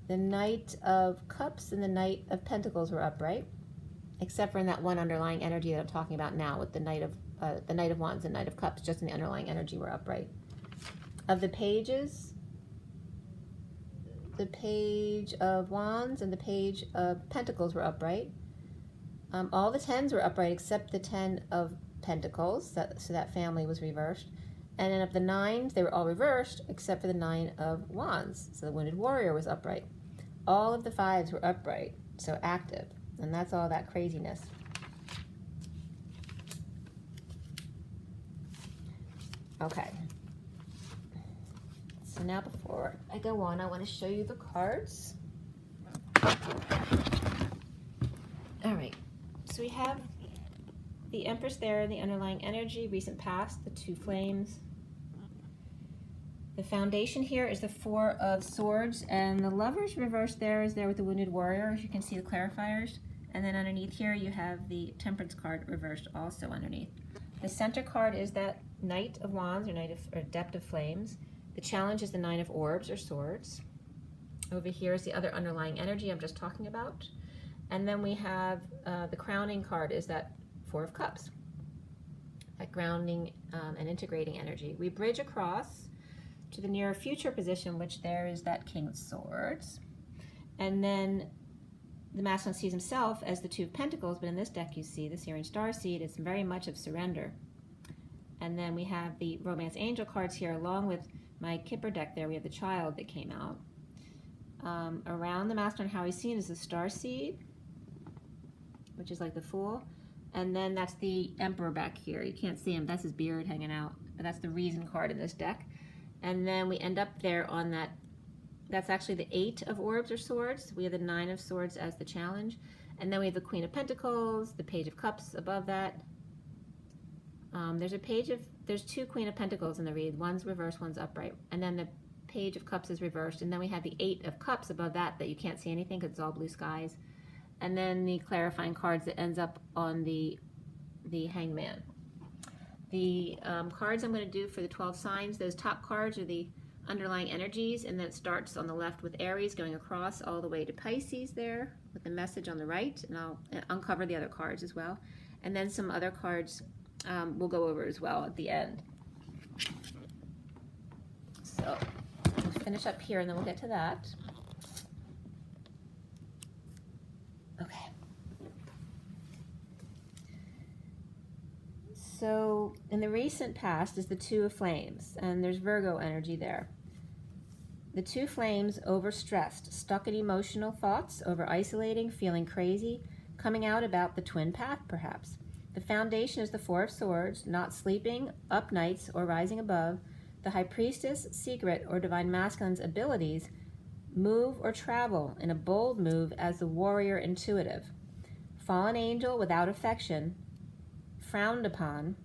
The Knight of Cups and the Knight of Pentacles were upright, except for in that one underlying energy that I'm talking about now with the Knight of Wands and Knight of Cups. Just in the underlying energy were upright. Of the pages, the Page of Wands and the Page of Pentacles were upright. All the 10s were upright except the 10 of Pentacles, so that family was reversed. And then of the 9s, they were all reversed except for the 9 of Wands, so the Wounded Warrior was upright. All of the 5s were upright, so active, and that's all that craziness. Okay. So now before I go on, I want to show you the cards. All right, so we have the Empress there, the underlying energy, recent past, the 2 flames. The foundation here is the 4 of Swords, and the Lovers reversed there is there with the Wounded Warrior, as you can see the clarifiers. And then underneath here you have the Temperance card reversed also underneath. The center card is that Knight of Wands or Adept of Flames. The challenge is the 9 of Orbs or Swords. Over here is the other underlying energy I'm just talking about. And then we have the crowning card is that 4 of Cups, that grounding and integrating energy. We bridge across to the near future position, which there is that King of Swords. And then the masculine sees himself as the 2 of Pentacles, but in this deck you see the Sirian Starseed is very much of surrender. And then we have the Romance Angel cards here, along with my Kipper deck there. We have the Child that came out. Around the masculine, how he's seen is the Starseed, which is like the Fool. And then that's the Emperor back here. You can't see him. That's his beard hanging out. But that's the Reason card in this deck. And then we end up there on that. That's actually the 8 of Orbs or Swords. We have the 9 of Swords as the challenge. And then we have the Queen of Pentacles, the Page of Cups above that. There's 2 Queen of Pentacles in the read. One's reversed, one's upright. And then the Page of Cups is reversed. And then we have the 8 of Cups above that you can't see anything because it's all blue skies. And then the clarifying cards that ends up on the Hangman. The cards I'm going to do for the 12 signs, those top cards are the underlying energies, and then it starts on the left with Aries going across all the way to Pisces there with the message on the right, and I'll uncover the other cards as well. And then some other cards we'll go over as well at the end. So we'll finish up here and then we'll get to that. Okay. So in the recent past is the 2 of Flames, and there's Virgo energy there. The 2 flames overstressed, stuck in emotional thoughts, over isolating, feeling crazy, coming out about the twin path perhaps. The foundation is the 4 of Swords, not sleeping, up nights, or rising above. The High Priestess, secret, or Divine Masculine's abilities, move or travel in a bold move as the warrior intuitive. Fallen angel without affection, frowned upon.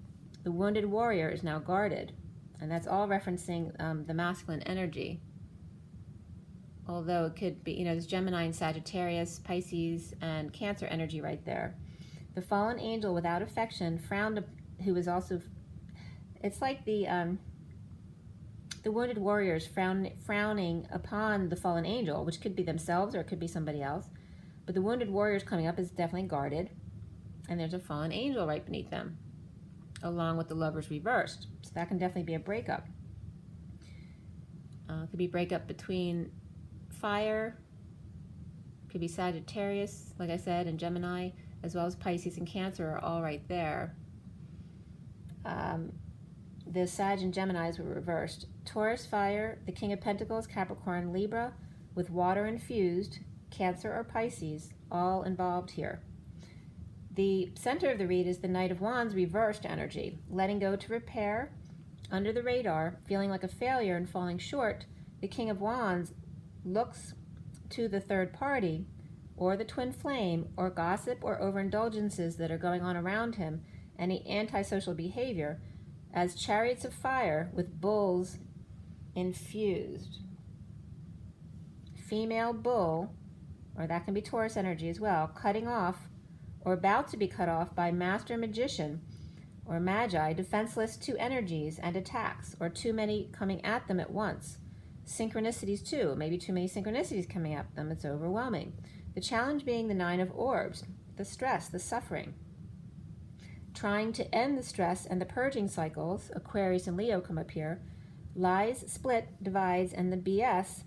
The wounded warrior is now guarded. And that's all referencing the masculine energy. Although it could be, there's Gemini and Sagittarius, Pisces, and Cancer energy right there. The fallen angel without affection, frowned, who is also, it's like the wounded warriors frowning upon the fallen angel, which could be themselves or it could be somebody else. But the wounded warriors coming up is definitely guarded. And there's a fallen angel right beneath them, along with the Lovers reversed. So that can definitely be a breakup. It could be breakup between fire, could be Sagittarius, like I said, and Gemini, as well as Pisces and Cancer are all right there. The Sag and Geminis were reversed. Taurus, fire, the King of Pentacles, Capricorn, Libra, with water infused, Cancer or Pisces, all involved here. The center of the read is the Knight of Wands reversed energy, letting go to repair, under the radar, feeling like a failure and falling short. The King of Wands looks to the third party, or the twin flame, or gossip or overindulgences that are going on around him, any antisocial behavior, as chariots of fire with bulls infused. Female bull, or that can be Taurus energy as well, cutting off or about to be cut off by master magician or magi, defenseless to energies and attacks, or too many coming at them at once. Synchronicities too, maybe too many synchronicities coming at them, it's overwhelming. The challenge being the Nine of Orbs, the stress, the suffering. Trying to end the stress and the purging cycles, Aquarius and Leo come up here. Lies, split, divides, and the BS,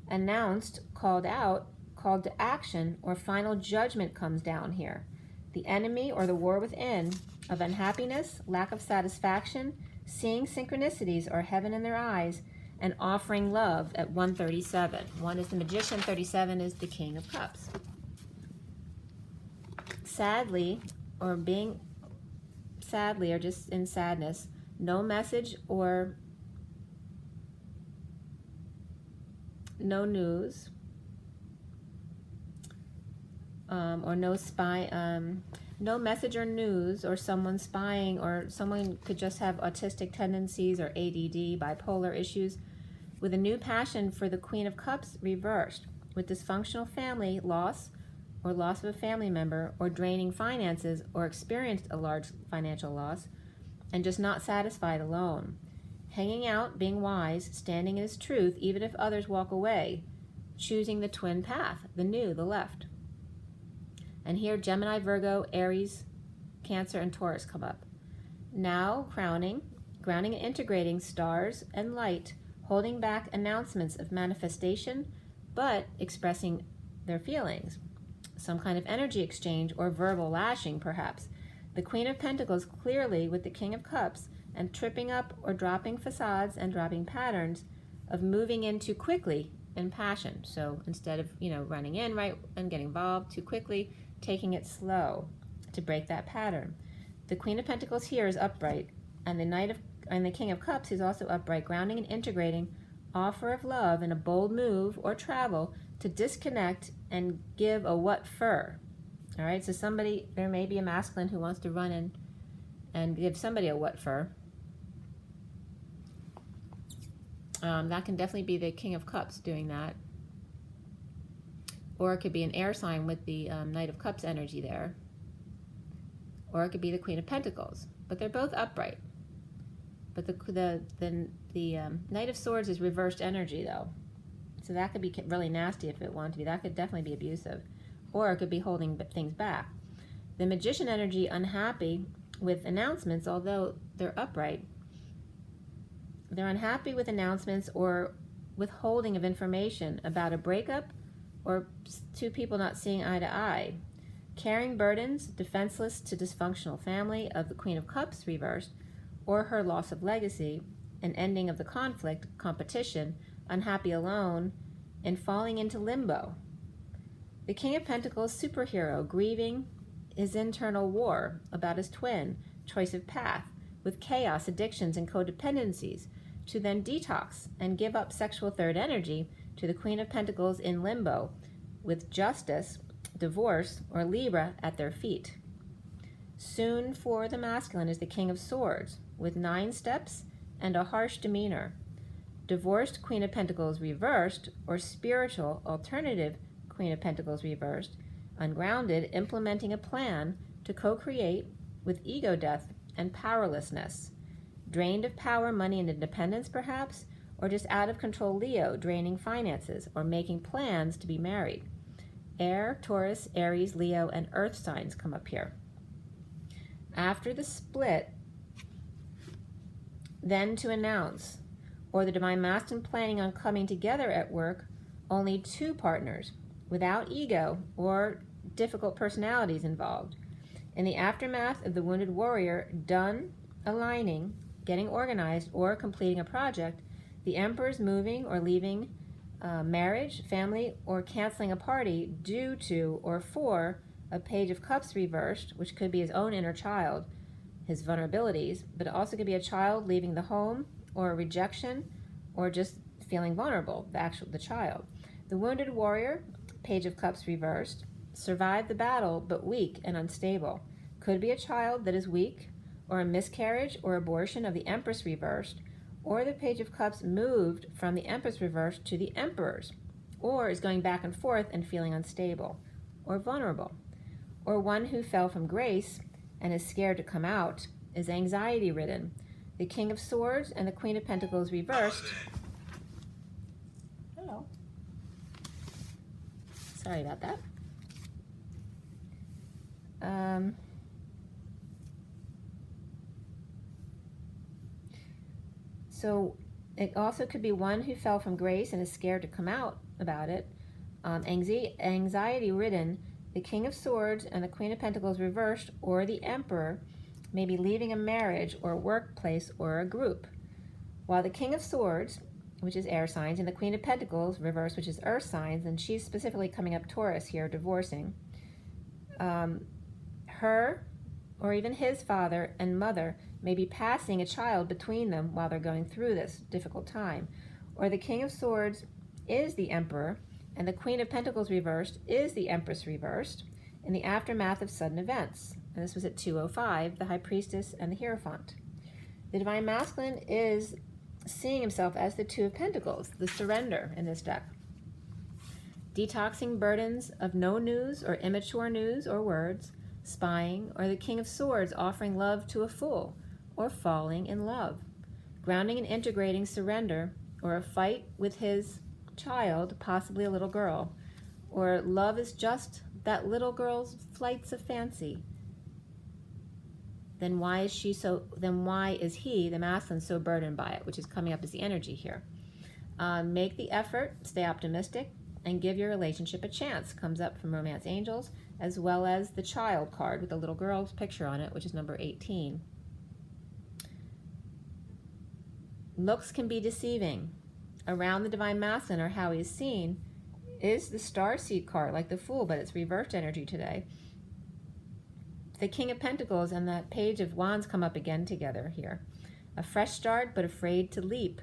announced, called out, called to action, or final judgment comes down here. The enemy or the war within of unhappiness, lack of satisfaction, seeing synchronicities or heaven in their eyes, and offering love at 137. 1 is the Magician, 37 is the King of Cups. Sadly, or just in sadness, no message or no news, or no message or news, or someone spying, or someone could just have autistic tendencies or ADD, bipolar issues, with a new passion for the Queen of Cups reversed, with dysfunctional family loss, or loss of a family member, or draining finances, or experienced a large financial loss, and just not satisfied alone. Hanging out, being wise, standing in his truth, even if others walk away, choosing the twin path, the new, the left. And here Gemini, Virgo, Aries, Cancer, and Taurus come up. Now grounding and integrating stars and light, holding back announcements of manifestation, but expressing their feelings. Some kind of energy exchange or verbal lashing, perhaps. The Queen of Pentacles clearly with the King of Cups, and tripping up or dropping facades and dropping patterns of moving in too quickly in passion. So instead of, running in right and getting involved too quickly, taking it slow to break that pattern. The Queen of Pentacles here is upright, and the King of Cups is also upright, grounding and integrating, offer of love in a bold move or travel to disconnect and give a what for. All right, so there may be a masculine who wants to run in and give somebody a what for. That can definitely be the King of Cups doing that. Or it could be an air sign with the Knight of Cups energy there. Or it could be the Queen of Pentacles. But they're both upright. But the Knight of Swords is reversed energy, though. So that could be really nasty if it wanted to be. That could definitely be abusive. Or it could be holding things back. The Magician energy, unhappy with announcements, although they're upright. They're unhappy with announcements or withholding of information about a breakup, or two people not seeing eye to eye. Carrying burdens, defenseless to dysfunctional family of the Queen of Cups reversed, or her loss of legacy, an ending of the conflict, competition, unhappy alone, and falling into limbo. The King of Pentacles, superhero, grieving his internal war about his twin, choice of path, with chaos, addictions, and codependencies, to then detox and give up sexual third energy to the Queen of Pentacles in limbo, with justice, divorce, or Libra at their feet. Soon for the masculine is the King of Swords, with 9 steps and a harsh demeanor. Divorced Queen of Pentacles reversed, or spiritual alternative Queen of Pentacles reversed, ungrounded, implementing a plan to co-create with ego death and powerlessness. Drained of power, money, and independence, perhaps, or just out of control Leo, draining finances, or making plans to be married. Air, Taurus, Aries, Leo, and Earth signs come up here. After the split, then to announce, or the Divine Masculine planning on coming together at work, only 2 partners, without ego or difficult personalities involved. In the aftermath of the wounded warrior, done aligning, getting organized, or completing a project, the Emperor's moving or leaving marriage, family, or canceling a party due to or for a Page of Cups reversed, which could be his own inner child, his vulnerabilities, but it also could be a child leaving the home, or a rejection, or just feeling vulnerable, the child. The Wounded Warrior, Page of Cups reversed, survived the battle but weak and unstable. Could be a child that is weak, or a miscarriage or abortion of the Empress reversed, or the Page of Cups moved from the Empress reversed to the Emperor's, or is going back and forth and feeling unstable or vulnerable. Or one who fell from grace and is scared to come out, is anxiety ridden. The King of Swords and the Queen of Pentacles reversed. Hello. Sorry about that. So it also could be one who fell from grace and is scared to come out about it. Anxiety ridden. The King of Swords and the Queen of Pentacles reversed, or the Emperor may be leaving a marriage or workplace or a group. While the King of Swords, which is air signs, and the Queen of Pentacles reversed, which is earth signs, and she's specifically coming up Taurus here, divorcing, her or even his father and mother may be passing a child between them while they're going through this difficult time. Or the King of Swords is the Emperor, and the Queen of Pentacles reversed is the Empress reversed in the aftermath of sudden events. And this was at 2:05, the High Priestess and the Hierophant. The Divine Masculine is seeing himself as the Two of Pentacles, the surrender in this deck. Detoxing burdens of no news or immature news or words, spying, or the King of Swords offering love to a fool, or falling in love. Grounding and integrating surrender, or a fight with his child, possibly a little girl, or love is just that little girl's flights of fancy. Then why is he, the masculine, so burdened by it, which is coming up as the energy here. Make the effort, stay optimistic, and give your relationship a chance, comes up from Romance Angels, as well as the child card with the little girl's picture on it, which is number 18. Looks can be deceiving. Around the Divine Masculine, or how he is seen, is the Starseed card, like the Fool, but it's reversed energy today. The King of Pentacles and the Page of Wands come up again together here. A fresh start, but afraid to leap.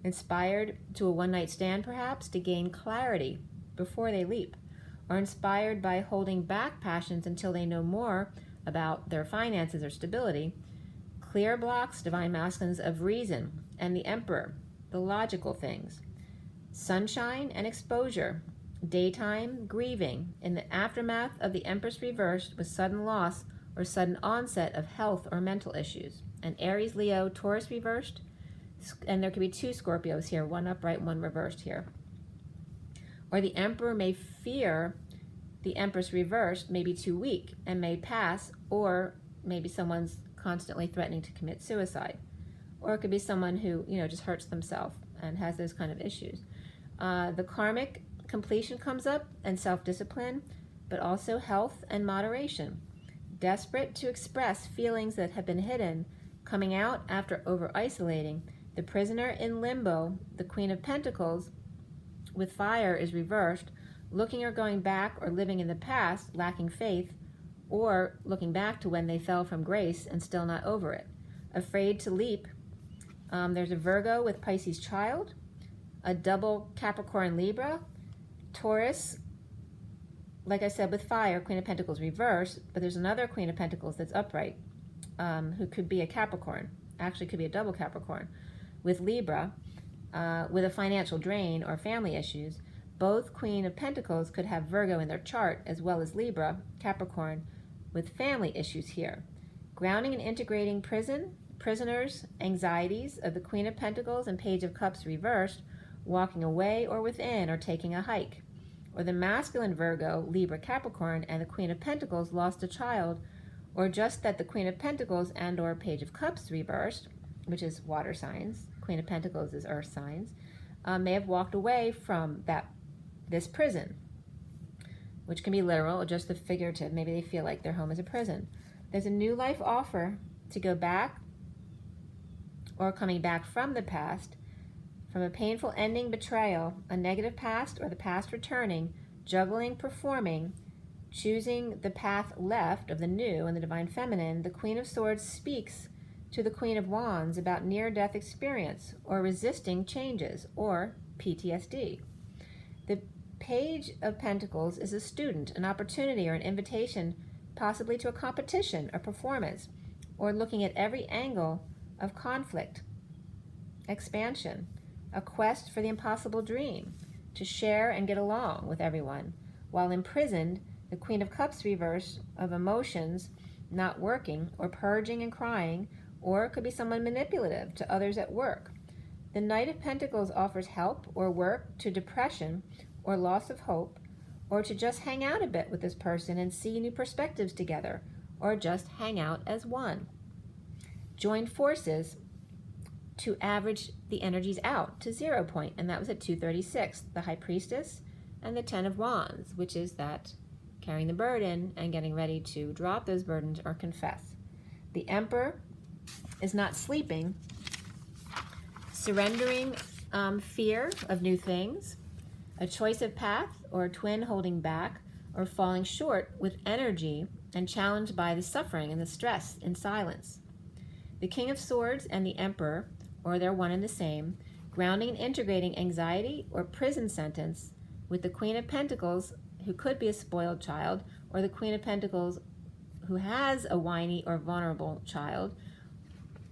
Inspired to a one-night stand, perhaps, to gain clarity before they leap. Or inspired by holding back passions until they know more about their finances or stability. Clear blocks, Divine Masculines of reason, and the Emperor, the logical things. Sunshine and exposure. Daytime grieving in the aftermath of the Empress reversed with sudden loss or sudden onset of health or mental issues. And Aries, Leo, Taurus reversed, and there could be two Scorpios here, one upright, one reversed here. Or the Emperor may fear the Empress reversed may be too weak and may pass, or maybe someone's constantly threatening to commit suicide. Or it could be someone who, just hurts themselves and has those kind of issues. The karmic completion comes up, and self-discipline, but also health and moderation. Desperate to express feelings that have been hidden, coming out after over-isolating. The prisoner in limbo, the Queen of Pentacles, with fire is reversed, looking or going back or living in the past, lacking faith, or looking back to when they fell from grace and still not over it. Afraid to leap. There's a Virgo with Pisces child, a double Capricorn Libra, Taurus, like I said, with fire, Queen of Pentacles reversed, but there's another Queen of Pentacles that's upright, who could be a Capricorn, actually could be a double Capricorn, with Libra, with a financial drain or family issues. Both Queen of Pentacles could have Virgo in their chart, as well as Libra, Capricorn, with family issues here. Grounding and integrating prisoners, anxieties of the Queen of Pentacles and Page of Cups reversed, walking away or within, or taking a hike. Or the masculine Virgo, Libra, Capricorn, and the Queen of Pentacles lost a child, or just that the Queen of Pentacles and or Page of Cups reversed, which is water signs, Queen of Pentacles is earth signs, may have walked away from this prison, which can be literal or just the figurative. Maybe they feel like their home is a prison. There's a new life offer to go back or coming back from the past, from a painful ending, betrayal, a negative past, or the past returning, juggling, performing, choosing the path left of the new and the divine feminine, the Queen of Swords speaks to the Queen of Wands about near-death experience or resisting changes or PTSD. The Page of Pentacles is a student, an opportunity, or an invitation possibly to a competition or performance, or looking at every angle of conflict, expansion, a quest for the impossible dream, to share and get along with everyone. While imprisoned, the Queen of Cups reverse of emotions not working, or purging and crying, or it could be someone manipulative to others at work. The Knight of Pentacles offers help or work to depression or loss of hope, or to just hang out a bit with this person and see new perspectives together, or just hang out as one. Join forces to average the energies out to 0 point, and that was at 236, the High Priestess and the Ten of Wands, which is that carrying the burden and getting ready to drop those burdens or confess. The Emperor is not sleeping, surrendering fear of new things, a choice of path, or a twin holding back or falling short with energy and challenged by the suffering and the stress in silence. The King of Swords and the Emperor, or they're one and the same, grounding and integrating anxiety or prison sentence with the Queen of Pentacles, who could be a spoiled child, or the Queen of Pentacles who has a whiny or vulnerable child,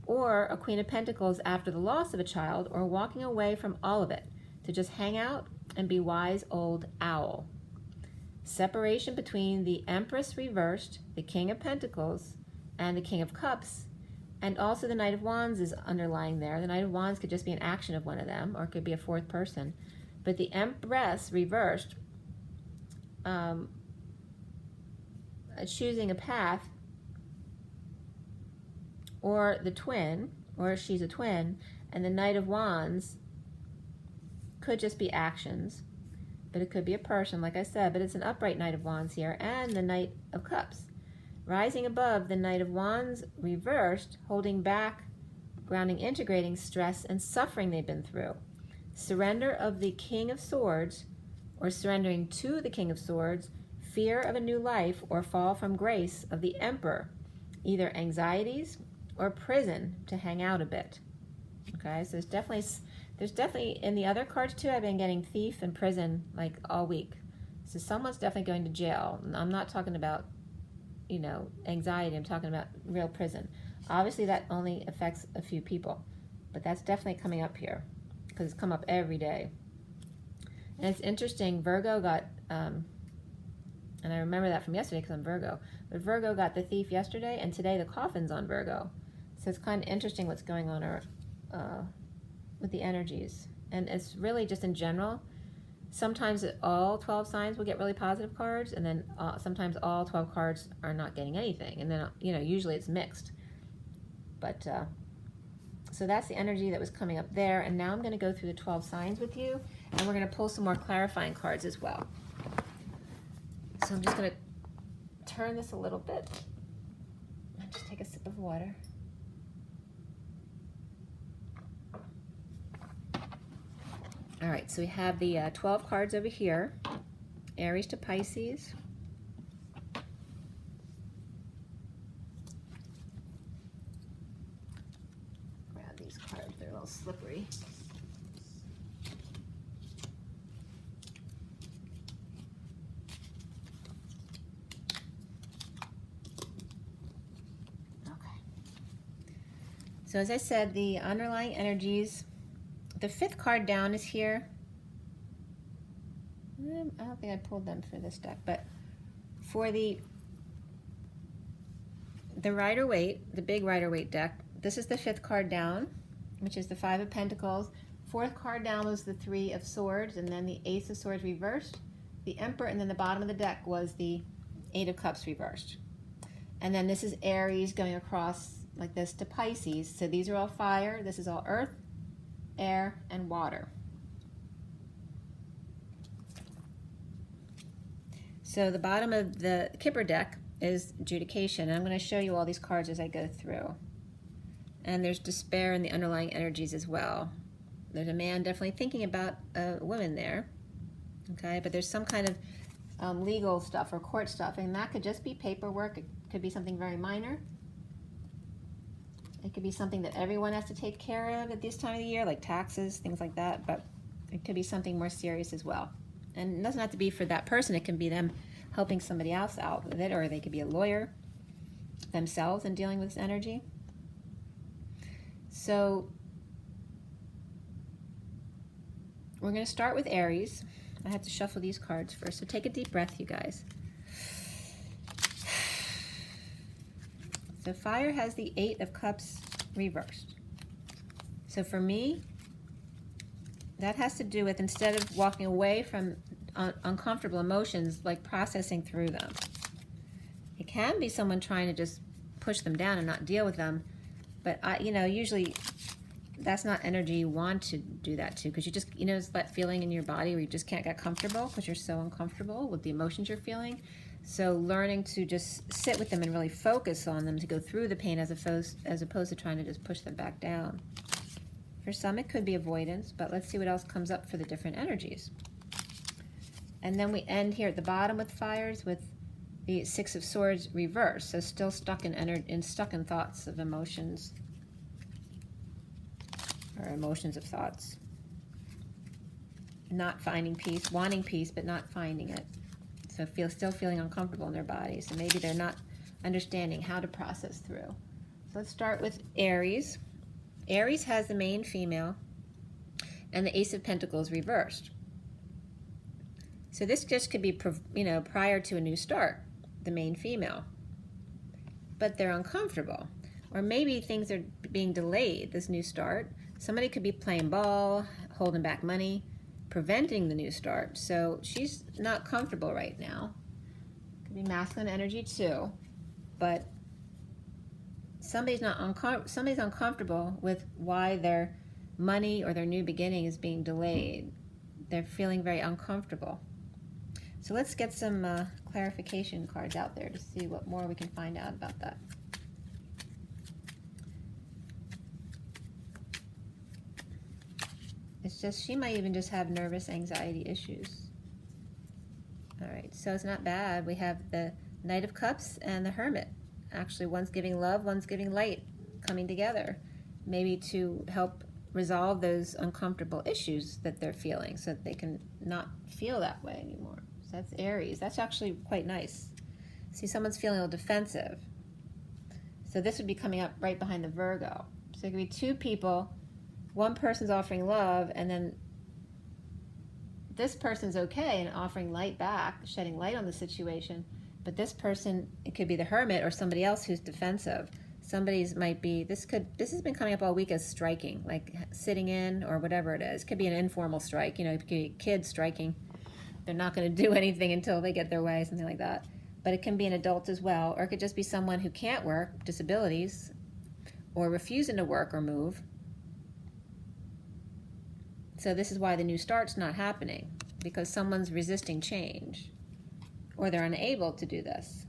or a Queen of Pentacles after the loss of a child, or walking away from all of it to just hang out and be wise old owl. Separation between the Empress reversed, the King of Pentacles, and the King of Cups, and also the Knight of Wands is underlying there. The Knight of Wands could just be an action of one of them, or it could be a fourth person. But the Empress reversed, choosing a path, or the twin, or she's a twin, and the Knight of Wands could just be actions, but it could be a person, like I said, but it's an upright Knight of Wands here, and the Knight of Cups. Rising above, the Knight of Wands reversed, holding back, grounding, integrating stress and suffering they've been through. Surrender of the King of Swords, or surrendering to the King of Swords, fear of a new life or fall from grace of the Emperor, either anxieties or prison to hang out a bit. Okay, so there's definitely in the other cards too, I've been getting thief and prison like all week. So someone's definitely going to jail. I'm not talking about, anxiety. I'm talking about real prison. Obviously that only affects a few people, but that's definitely coming up here because it's come up every day. And it's interesting, Virgo got, and I remember that from yesterday because I'm Virgo, but Virgo got the thief yesterday, and today the coffin's on Virgo. So it's kind of interesting what's going on with the energies. And it's really just in general. Sometimes all 12 signs will get really positive cards, and then sometimes all 12 cards are not getting anything. And then, usually it's mixed. But, so that's the energy that was coming up there. And now I'm going to go through the 12 signs with you, and we're going to pull some more clarifying cards as well. So I'm just going to turn this a little bit and just take a sip of water. All right, so we have the 12 cards over here, Aries to Pisces. Grab these cards, they're a little slippery. Okay. So as I said, the underlying energies, the 5th card down is here. I don't think I pulled them for this deck, but for the Rider-Waite, the big Rider-Waite deck, this is the 5th card down, which is the 5 of Pentacles. 4th card down was the 3 of Swords, and then the Ace of Swords reversed, the Emperor, and then the bottom of the deck was the 8 of Cups reversed. And then this is Aries going across like this to Pisces. So these are all fire, this is all earth, air, and water. So the bottom of the Kipper deck is adjudication, and I'm going to show you all these cards as I go through. And there's despair in the underlying energies as well. There's a man definitely thinking about a woman there, okay? But there's some kind of legal stuff or court stuff, and that could just be paperwork. It could be something very minor. It could be something that everyone has to take care of at this time of the year, like taxes, things like that, but it could be something more serious as well. And it doesn't have to be for that person. It can be them helping somebody else out with it, or they could be a lawyer themselves and dealing with this energy. So we're going to start with Aries. I have to shuffle these cards first, so take a deep breath, you guys. So fire has the 8 of Cups reversed. So for me, that has to do with, instead of walking away from uncomfortable emotions, like processing through them. It can be someone trying to just push them down and not deal with them, but usually that's not energy you want to do that to, because you just, it's that feeling in your body where you just can't get comfortable because you're so uncomfortable with the emotions you're feeling. So learning to just sit with them and really focus on them to go through the pain as opposed to trying to just push them back down. For some, it could be avoidance, but let's see what else comes up for the different energies. And then we end here at the bottom with fires with the 6 of Swords reversed, so still stuck in thoughts of emotions, or emotions of thoughts. Not finding peace, wanting peace, but not finding it. So still feeling uncomfortable in their bodies. So maybe they're not understanding how to process through. So let's start with Aries. Aries has the main female and the Ace of Pentacles reversed. So this just could be, prior to a new start, the main female. But they're uncomfortable. Or maybe things are being delayed, this new start. Somebody could be playing ball, holding back money, preventing the new start. So she's not comfortable right now. Could be masculine energy too. But somebody's uncomfortable with why their money or their new beginning is being delayed. They're feeling very uncomfortable. So let's get some clarification cards out there to see what more we can find out about that. It's just, she might even just have nervous anxiety issues. All right, so it's not bad. We have the Knight of Cups and the Hermit. Actually, one's giving love, one's giving light, coming together, maybe to help resolve those uncomfortable issues that they're feeling so that they can not feel that way anymore. So that's Aries. That's actually quite nice. See, someone's feeling a little defensive. So this would be coming up right behind the Virgo. So it could be two people. One person's offering love, and then this person's okay and offering light back, shedding light on the situation. But this person, it could be the Hermit or somebody else who's defensive. Somebody's might be, this has been coming up all week as striking, like sitting in or whatever it is. It could be an informal strike, it could be kids striking. They're not going to do anything until they get their way, something like that. But it can be an adult as well, or it could just be someone who can't work, disabilities, or refusing to work or move. So this is why the new start's not happening, because someone's resisting change, or they're unable to do this.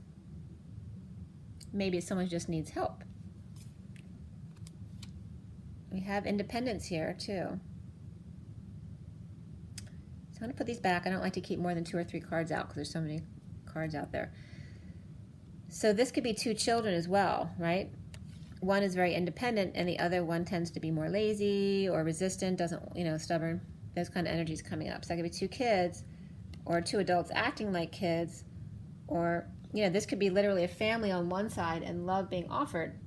Maybe someone just needs help. We have independence here too. So I'm going to put these back. I don't like to keep more than 2 or 3 cards out because there's so many cards out there. So this could be 2 children as well, right? One is very independent and the other one tends to be more lazy or resistant, doesn't, stubborn. Those kind of energies coming up. So that could be 2 kids or 2 adults acting like kids, or, this could be literally a family on one side and love being offered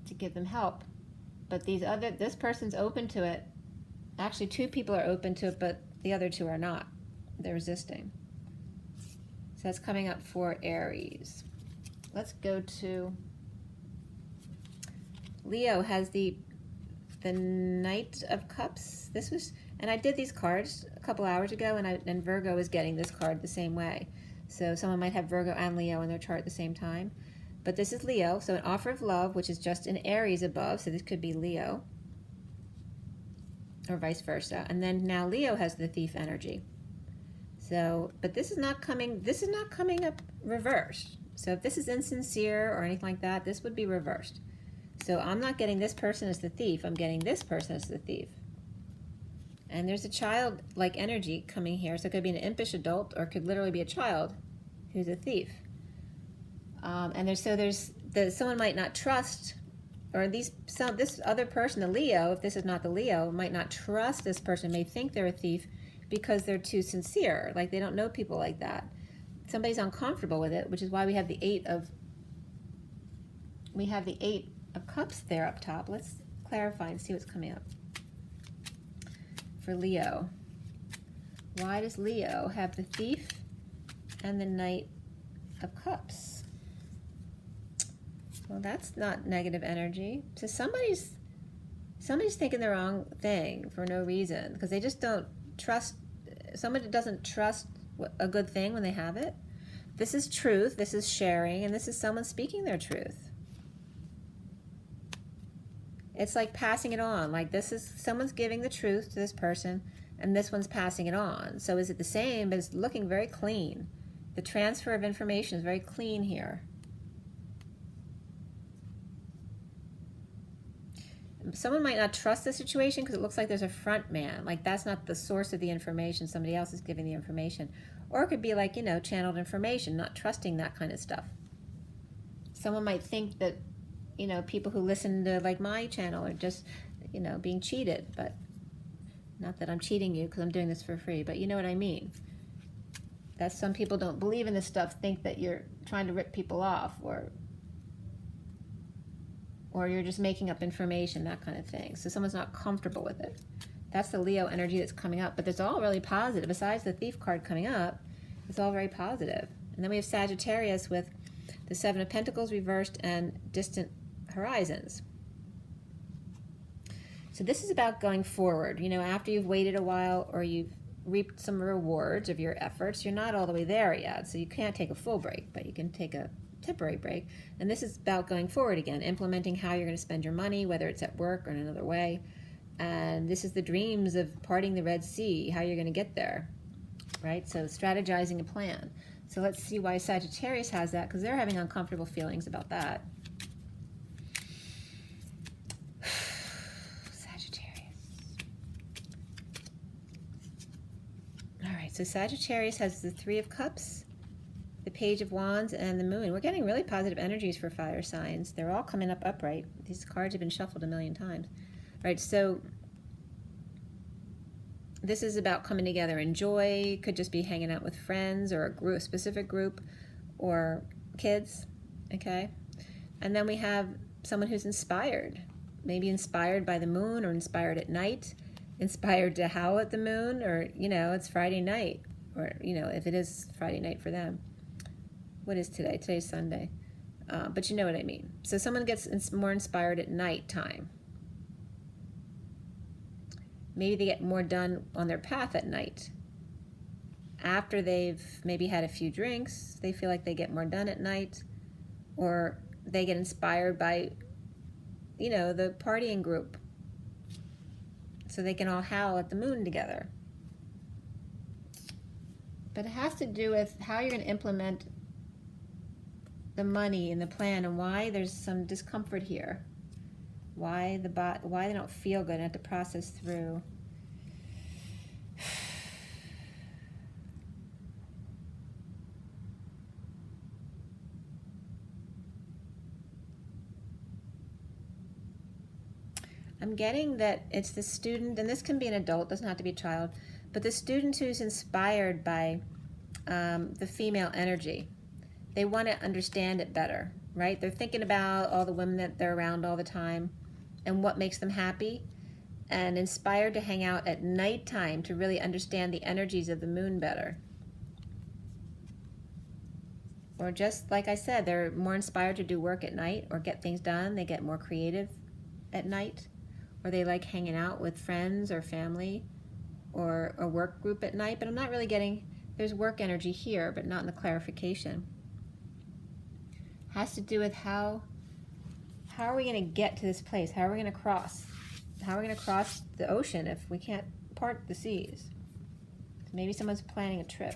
to give them help. But this person's open to it. Actually, 2 people are open to it, but the other 2 are not. They're resisting. So that's coming up for Aries. Let's go to Leo. Has the Knight of Cups. And I did these cards a couple hours ago, and Virgo is getting this card the same way. So someone might have Virgo and Leo in their chart at the same time. But this is Leo, so an offer of love, which is just an Aries above, so this could be Leo, or vice versa. And then now Leo has the Thief energy. So, but this is not coming up reversed. So if this is insincere or anything like that, this would be reversed. So I'm not getting this person as the thief. I'm getting this person as the thief. And there's a child-like energy coming here. So it could be an impish adult, or it could literally be a child who's a thief. And someone might not trust, or this other person, the Leo, if this is not the Leo, might not trust this person, may think they're a thief because they're too sincere. Like, they don't know people like that. Somebody's uncomfortable with it, which is why we have the Eight of Cups there up top. Let's clarify and see what's coming up for Leo. Why does Leo have the Thief and the Knight of Cups? Well, that's not negative energy. So somebody's thinking the wrong thing for no reason, because they just don't trust. Somebody doesn't trust a good thing when they have it. This is truth, this is sharing, and this is someone speaking their truth. It's like passing it on. Like, this is someone's giving the truth to this person, and this one's passing it on. So is it the same? But it's looking very clean. The transfer of information is very clean here. Someone might not trust the situation because it looks like there's a front man. Like, that's not the source of the information. Somebody else is giving the information. Or it could be like, channeled information, not trusting that kind of stuff. Someone might think that, people who listen to, like, my channel are just, being cheated. But not that I'm cheating you, because I'm doing this for free. But you know what I mean. That some people don't believe in this stuff, think that you're trying to rip people off, or you're just making up information, that kind of thing. So someone's not comfortable with it. That's the Leo energy that's coming up. But it's all really positive. Besides the Thief card coming up, it's all very positive. And then we have Sagittarius with the Seven of Pentacles reversed and distant horizons. So this is about going forward. After you've waited a while, or you've reaped some rewards of your efforts, you're not all the way there yet. So you can't take a full break, but you can take a temporary break. And this is about going forward again, implementing how you're going to spend your money, whether it's at work or in another way. And this is the dreams of parting the Red Sea, how you're going to get there, right? So strategizing a plan. So let's see why Sagittarius has that, because they're having uncomfortable feelings about that. Sagittarius. All right, so Sagittarius has the Three of Cups, the Page of Wands, and the Moon. We're getting really positive energies for fire signs. They're all coming up upright. These cards have been shuffled a million times. Right, so this is about coming together in joy. Could just be hanging out with friends, or a specific group, or kids, okay? And then we have someone who's inspired, maybe inspired by the moon, or inspired at night, inspired to howl at the moon, or, it's Friday night, or, if it is Friday night for them. What is today? Today's Sunday. But you know what I mean. So someone gets more inspired at night time. Maybe they get more done on their path at night. After they've maybe had a few drinks, they feel like they get more done at night. Or they get inspired by, the partying group. So they can all howl at the moon together. But it has to do with how you're going to implement the money and the plan, and why there's some discomfort here. Why they don't feel good and have to process through. I'm getting that it's the student, and this can be an adult, doesn't have to be a child, but the student who's inspired by the female energy. They want to understand it better, right? They're thinking about all the women that they're around all the time and what makes them happy, and inspired to hang out at nighttime to really understand the energies of the moon better. Or just, like I said, they're more inspired to do work at night or get things done. They get more creative at night, or they like hanging out with friends or family or a work group at night. But I'm not really getting, there's work energy here, but not in the clarification. Has to do with how are we going to get to this place? How are we going to cross? How are we going to cross the ocean if we can't part the seas? Maybe someone's planning a trip.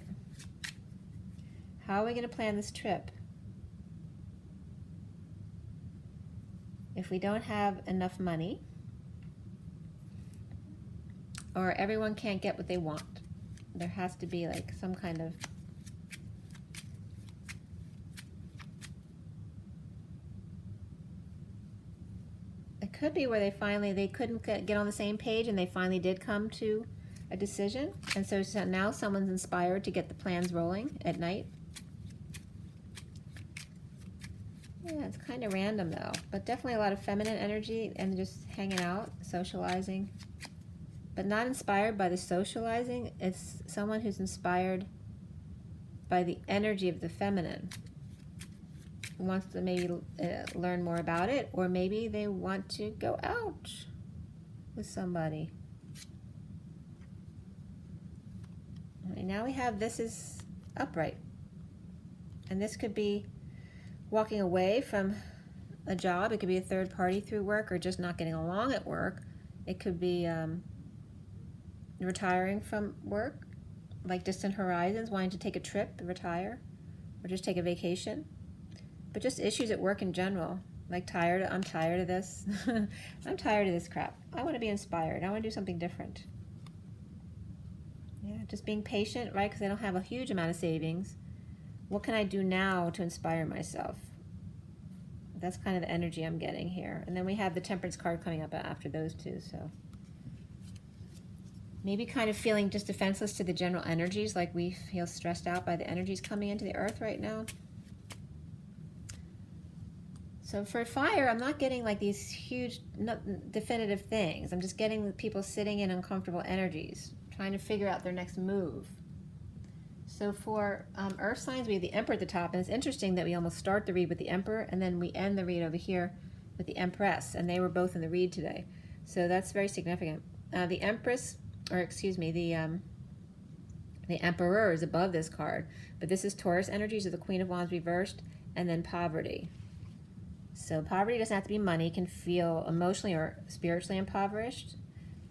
How are we going to plan this trip? if we don't have enough money, or everyone can't get what they want, there has to be like some kind of could be where they couldn't get on the same page, and they finally did come to a decision, and so now someone's inspired to get the plans rolling at night. Yeah, it's kind of random though, but definitely a lot of feminine energy and just hanging out, socializing, but not inspired by the socializing. It's someone who's inspired by the energy of the feminine, wants to maybe learn more about it, or maybe they want to go out with somebody. Right, now we have this is upright, and this could be walking away from a job. It could be a third party through work, or just not getting along at work. It could be retiring from work, like distant horizons, wanting to take a trip, retire, or just take a vacation. But just issues at work in general, like I'm tired of this. I'm tired of this crap. I want to be inspired. I want to do something different. Yeah, just being patient, right? Because I don't have a huge amount of savings. What can I do now to inspire myself? That's kind of the energy I'm getting here. And then we have the Temperance card coming up after those two, so. Maybe kind of feeling just defenseless to the general energies, like we feel stressed out by the energies coming into the earth right now. So for fire, I'm not getting like these huge definitive things. I'm just getting people sitting in uncomfortable energies, trying to figure out their next move. So for earth signs, we have the Emperor at the top, and it's interesting that we almost start the read with the Emperor, and then we end the read over here with the Empress, and they were both in the read today. So that's very significant. The Empress, or excuse me, the Emperor is above this card, but this is Taurus energies of the Queen of Wands reversed, and then poverty. So poverty doesn't have to be money, can feel emotionally or spiritually impoverished.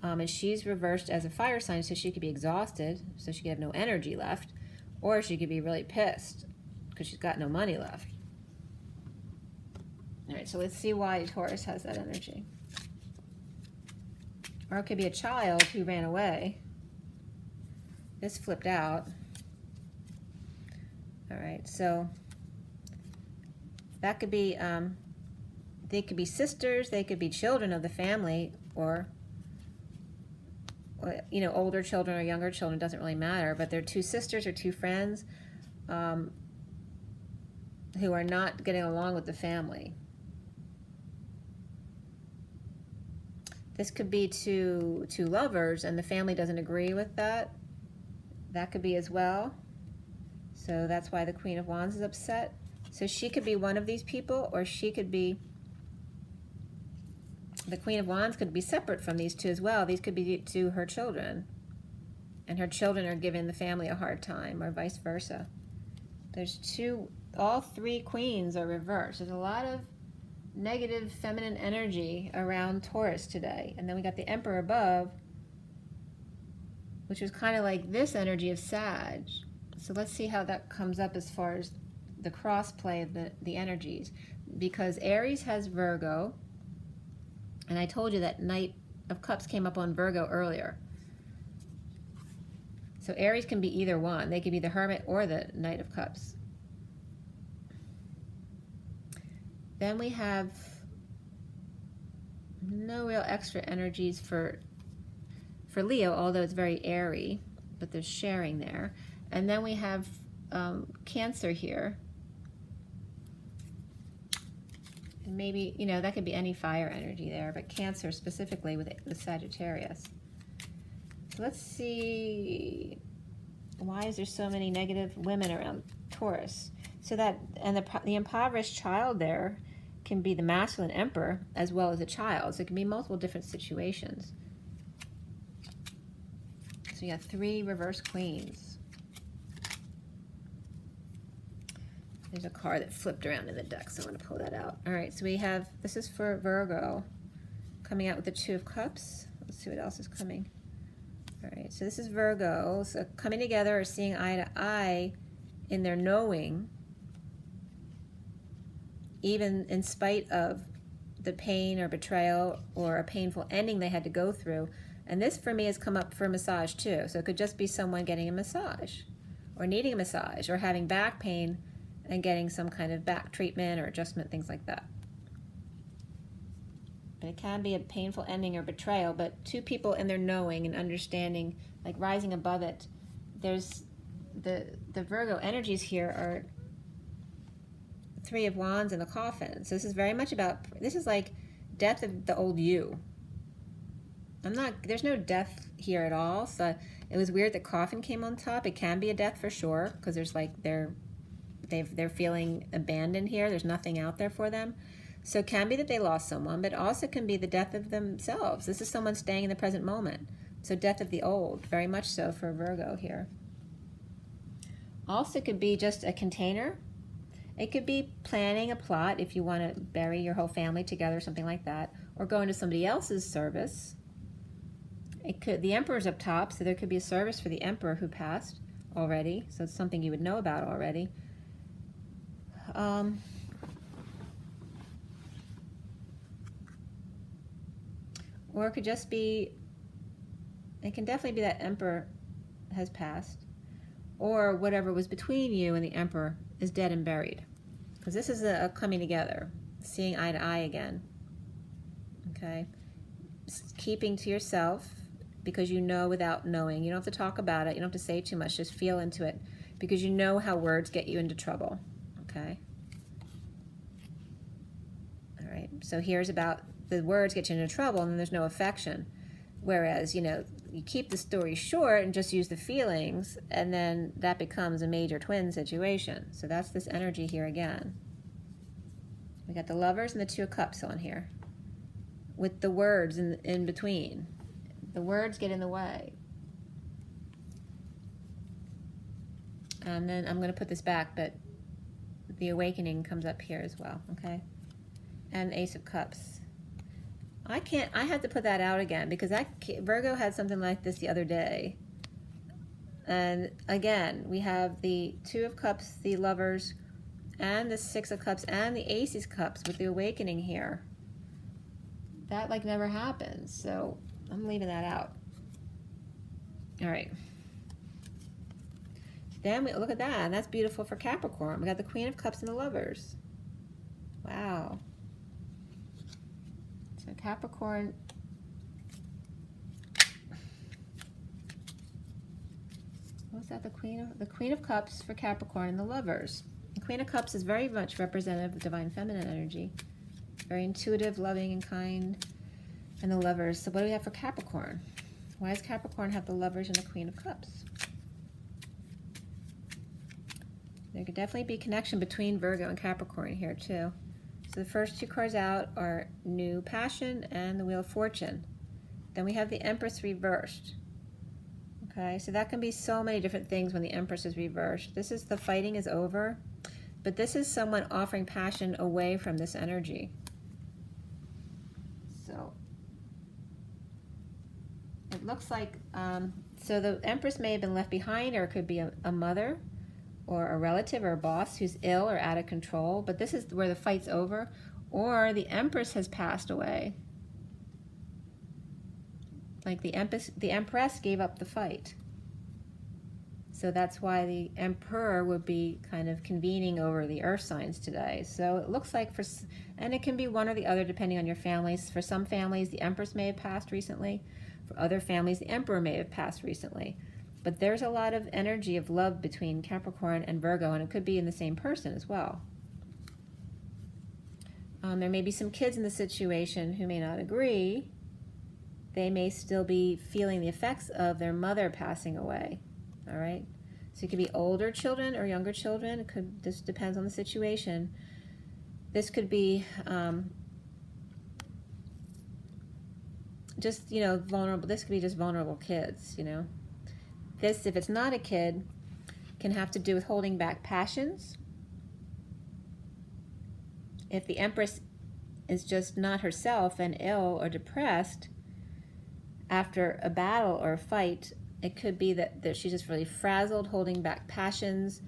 And she's reversed as a fire sign, so she could be exhausted, so she could have no energy left, or she could be really pissed because she's got no money left. All right, so let's see why Taurus has that energy. Or it could be a child who ran away. This flipped out. All right, so that could be, they could be sisters, they could be children of the family, or you know, older children or younger children, doesn't really matter, but they're two sisters or two friends who are not getting along with the family. This could be two lovers and the family doesn't agree with that. That could be as well. So that's why the Queen of Wands is upset. So she could be one of these people, or she could be, the Queen of Wands could be separate from these two as well. These could be to her children, and her children are giving the family a hard time, or vice versa. There's all three queens are reversed. There's a lot of negative feminine energy around Taurus today. And then we got the Emperor above, which was kind of like this energy of Sag. So let's see how that comes up as far as the cross-play of the energies. Because Aries has Virgo, and I told you that Knight of Cups came up on Virgo earlier. So Aries can be either one. They could be the Hermit or the Knight of Cups. Then we have no real extra energies for Leo, although it's very airy, but there's sharing there. And then we have Cancer here. And maybe, you know, that could be any fire energy there, but Cancer specifically with Sagittarius. So let's see, why is there so many negative women around Taurus? So that, and the impoverished child there can be the masculine Emperor as well as a child. So it can be multiple different situations. So you have three reverse queens. There's a card that flipped around in the deck, so I want to pull that out. All right, so we have, this is for Virgo, coming out with the Two of Cups. Let's see what else is coming. All right, so this is Virgo. So coming together or seeing eye to eye in their knowing, even in spite of the pain or betrayal or a painful ending they had to go through. And this for me has come up for massage too. So it could just be someone getting a massage or needing a massage or having back pain and getting some kind of back treatment or adjustment, things like that. But it can be a painful ending or betrayal, but two people in their knowing and understanding, like rising above it. There's the Virgo energies here are Three of Wands in the coffin. So this is very much about, this is like death of the old you. There's no death here at all. So it was weird that coffin came on top. It can be a death for sure, because there's like they're feeling abandoned here. There's nothing out there for them. So it can be that they lost someone, but it also can be the death of themselves. This is someone staying in the present moment. So death of the old, very much so for Virgo here. Also could be just a container. It could be planning a plot if you want to bury your whole family together, something like that, or go into somebody else's service. It could, the Emperor's up top, so there could be a service for the Emperor who passed already, so it's something you would know about already. Or it could just be, it can definitely be that Emperor has passed, or whatever was between you and the Emperor is dead and buried. Because this is a coming together, seeing eye to eye again. Okay? Keeping to yourself, because you know without knowing. You don't have to talk about it. You don't have to say too much. Just feel into it, because you know how words get you into trouble. Okay? All right. So here's about the words get you into trouble, and then there's no affection. Whereas, you know, you keep the story short and just use the feelings, and then that becomes a major twin situation. So that's this energy here again. We got the Lovers and the Two of Cups on here, with the words in between. The words get in the way. And then I'm going to put this back, but the awakening comes up here as well, okay? And Ace of Cups. I have to put that out again, because Virgo had something like this the other day. And again, we have the Two of Cups, the Lovers, and the Six of Cups, and the Ace of Cups with the awakening here. That like never happens, so I'm leaving that out. All right. Then we look at that, and that's beautiful for Capricorn. We got the Queen of Cups and the Lovers. Wow. So Capricorn, what's that? The Queen of Cups for Capricorn and the Lovers. The Queen of Cups is very much representative of divine feminine energy, very intuitive, loving, and kind. And the Lovers. So what do we have for Capricorn? Why does Capricorn have the Lovers and the Queen of Cups? There could definitely be a connection between Virgo and Capricorn here too. So the first two cards out are New Passion and the Wheel of Fortune. Then we have the Empress reversed. Okay, so that can be so many different things when the Empress is reversed. This is the fighting is over, but this is someone offering passion away from this energy. So it looks like, so the Empress may have been left behind, or it could be a mother, or a relative or a boss who's ill or out of control, but this is where the fight's over, or the Empress has passed away. Like the Empress gave up the fight. So that's why the Emperor would be kind of convening over the earth signs today. So it looks like and it can be one or the other depending on your families. For some families, the Empress may have passed recently. For other families, the Emperor may have passed recently. But there's a lot of energy of love between Capricorn and Virgo, and it could be in the same person as well. There may be some kids in the situation who may not agree. They may still be feeling the effects of their mother passing away. All right? So it could be older children or younger children. It could, this depends on the situation. This could be just, you know, vulnerable. This could be just vulnerable kids, you know. This, if it's not a kid, can have to do with holding back passions. If the Empress is just not herself and ill or depressed after a battle or a fight, it could be that she's just really frazzled, holding back passions.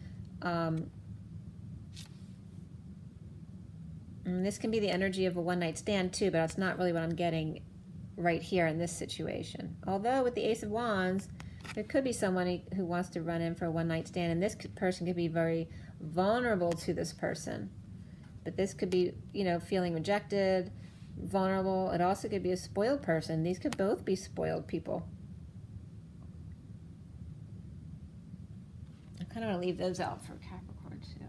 And this can be the energy of a one-night stand too, but it's not really what I'm getting right here in this situation. Although with the Ace of Wands, there could be someone who wants to run in for a one-night stand, and this person could be very vulnerable to this person. But this could be, you know, feeling rejected, vulnerable. It also could be a spoiled person. These could both be spoiled people. I kind of want to leave those out for Capricorn too.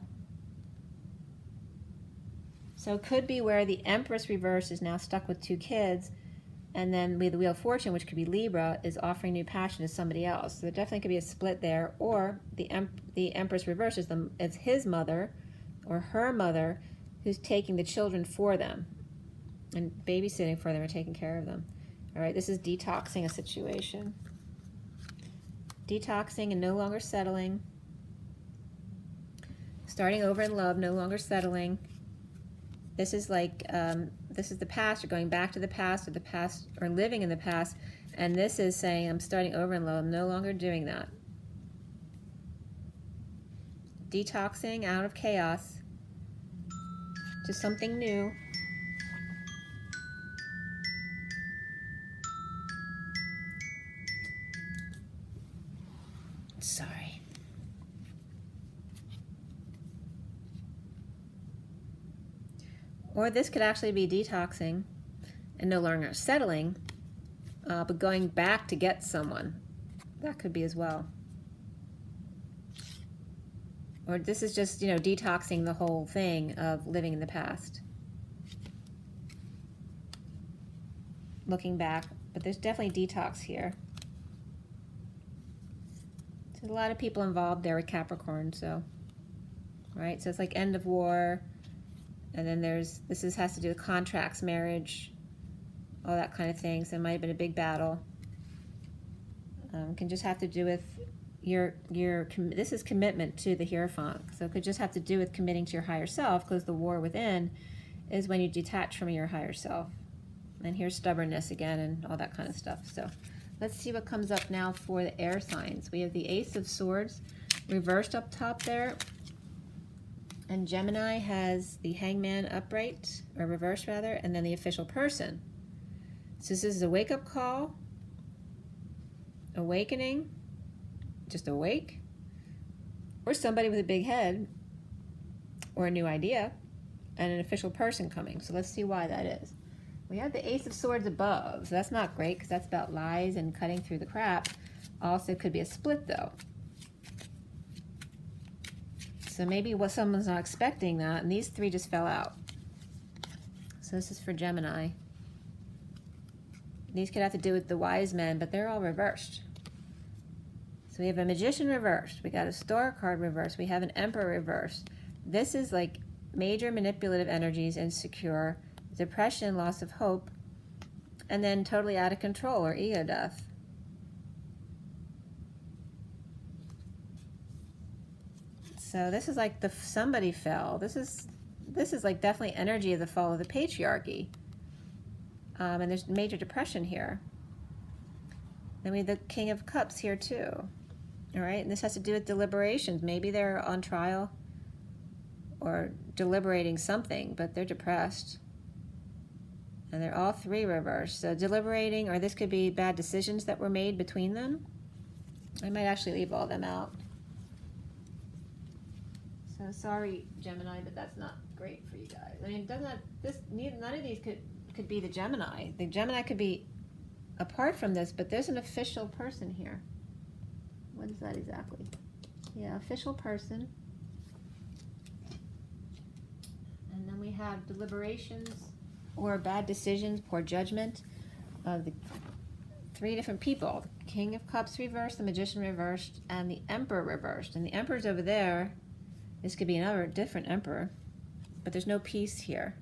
So it could be where the Empress reverse is now stuck with 2 kids, and then with the Wheel of Fortune, which could be Libra, is offering new passion to somebody else. So there definitely could be a split there. Or the Empress reverse is it's his mother or her mother who's taking the children for them and babysitting for them or taking care of them. All right, this is detoxing a situation. Detoxing and no longer settling. Starting over in love, no longer settling. This is like, this is the past, or going back to the past, or living in the past. And this is saying, I'm starting over in love, I'm no longer doing that. Detoxing out of chaos to something new. Sorry. Or this could actually be detoxing and no longer settling, but going back to get someone. That could be as well. Or this is just, you know, detoxing the whole thing of living in the past. Looking back, but there's definitely detox here. There's a lot of people involved there with Capricorn, so, right? So it's like end of war, and then this has to do with contracts, marriage, all that kind of thing. So it might have been a big battle. Can just have to do with this is commitment to the Hierophant. So it could just have to do with committing to your higher self, because the war within is when you detach from your higher self. And here's stubbornness again and all that kind of stuff. So let's see what comes up now for the air signs. We have the Ace of Swords reversed up top there. And Gemini has the Hangman upright, or reversed rather, and then the Official Person. So this is a wake-up call, awakening, just awake, or somebody with a big head, or a new idea, and an official person coming. So let's see why that is. We have the Ace of Swords above, so that's not great because that's about lies and cutting through the crap. Also could be a split though. So maybe someone's not expecting that, and these 3 just fell out. So this is for Gemini. These could have to do with the wise men, but they're all reversed. So we have a Magician reversed. We got a Star card reversed. We have an Emperor reversed. This is like major manipulative energies, insecure, depression, loss of hope, and then totally out of control, or ego death. So this is like somebody fell. This is like definitely energy of the fall of the patriarchy. And there's major depression here. Then we have the King of Cups here too. All right, and this has to do with deliberations. Maybe they're on trial or deliberating something, but they're depressed. And they're all 3 reversed. So deliberating, or this could be bad decisions that were made between them. I might actually leave all them out. So sorry, Gemini, but that's not great for you guys. I mean, none of these could be the Gemini. The Gemini could be apart from this, but there's an official person here. What is that exactly? Yeah, official person. And then we have deliberations or bad decisions, poor judgment of the 3 different people. The King of Cups reversed, the Magician reversed, and the Emperor reversed. And the Emperor's over there. This could be another different Emperor, but there's no peace here.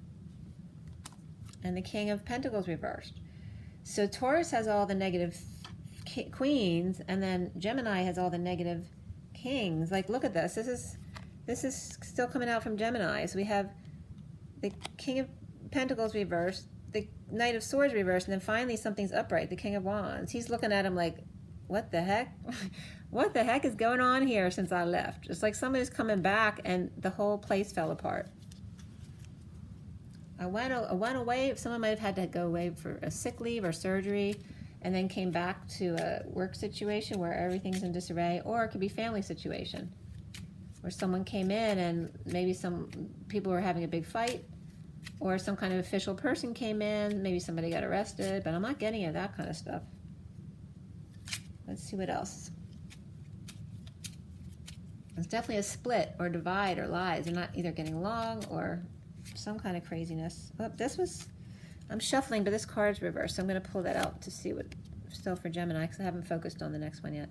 And the King of Pentacles reversed. So Taurus has all the negative queens, and then Gemini has all the negative kings. Like, look at this. This is still coming out from Gemini. So we have the King of Pentacles reversed, the Knight of Swords reversed, and then finally something's upright, the King of Wands. He's looking at him like, what the heck? What the heck is going on here since I left? It's like somebody's coming back and the whole place fell apart. I went away. Someone might have had to go away for a sick leave or surgery, and then came back to a work situation where everything's in disarray, or it could be family situation where someone came in and maybe some people were having a big fight, or some kind of official person came in, maybe somebody got arrested, but I'm not getting any of that kind of stuff. Let's see what else. It's definitely a split or divide or lies. They're not either getting along or some kind of craziness. Oh, I'm shuffling, but this card's reversed, so I'm going to pull that out to see what, still for Gemini, because I haven't focused on the next one yet.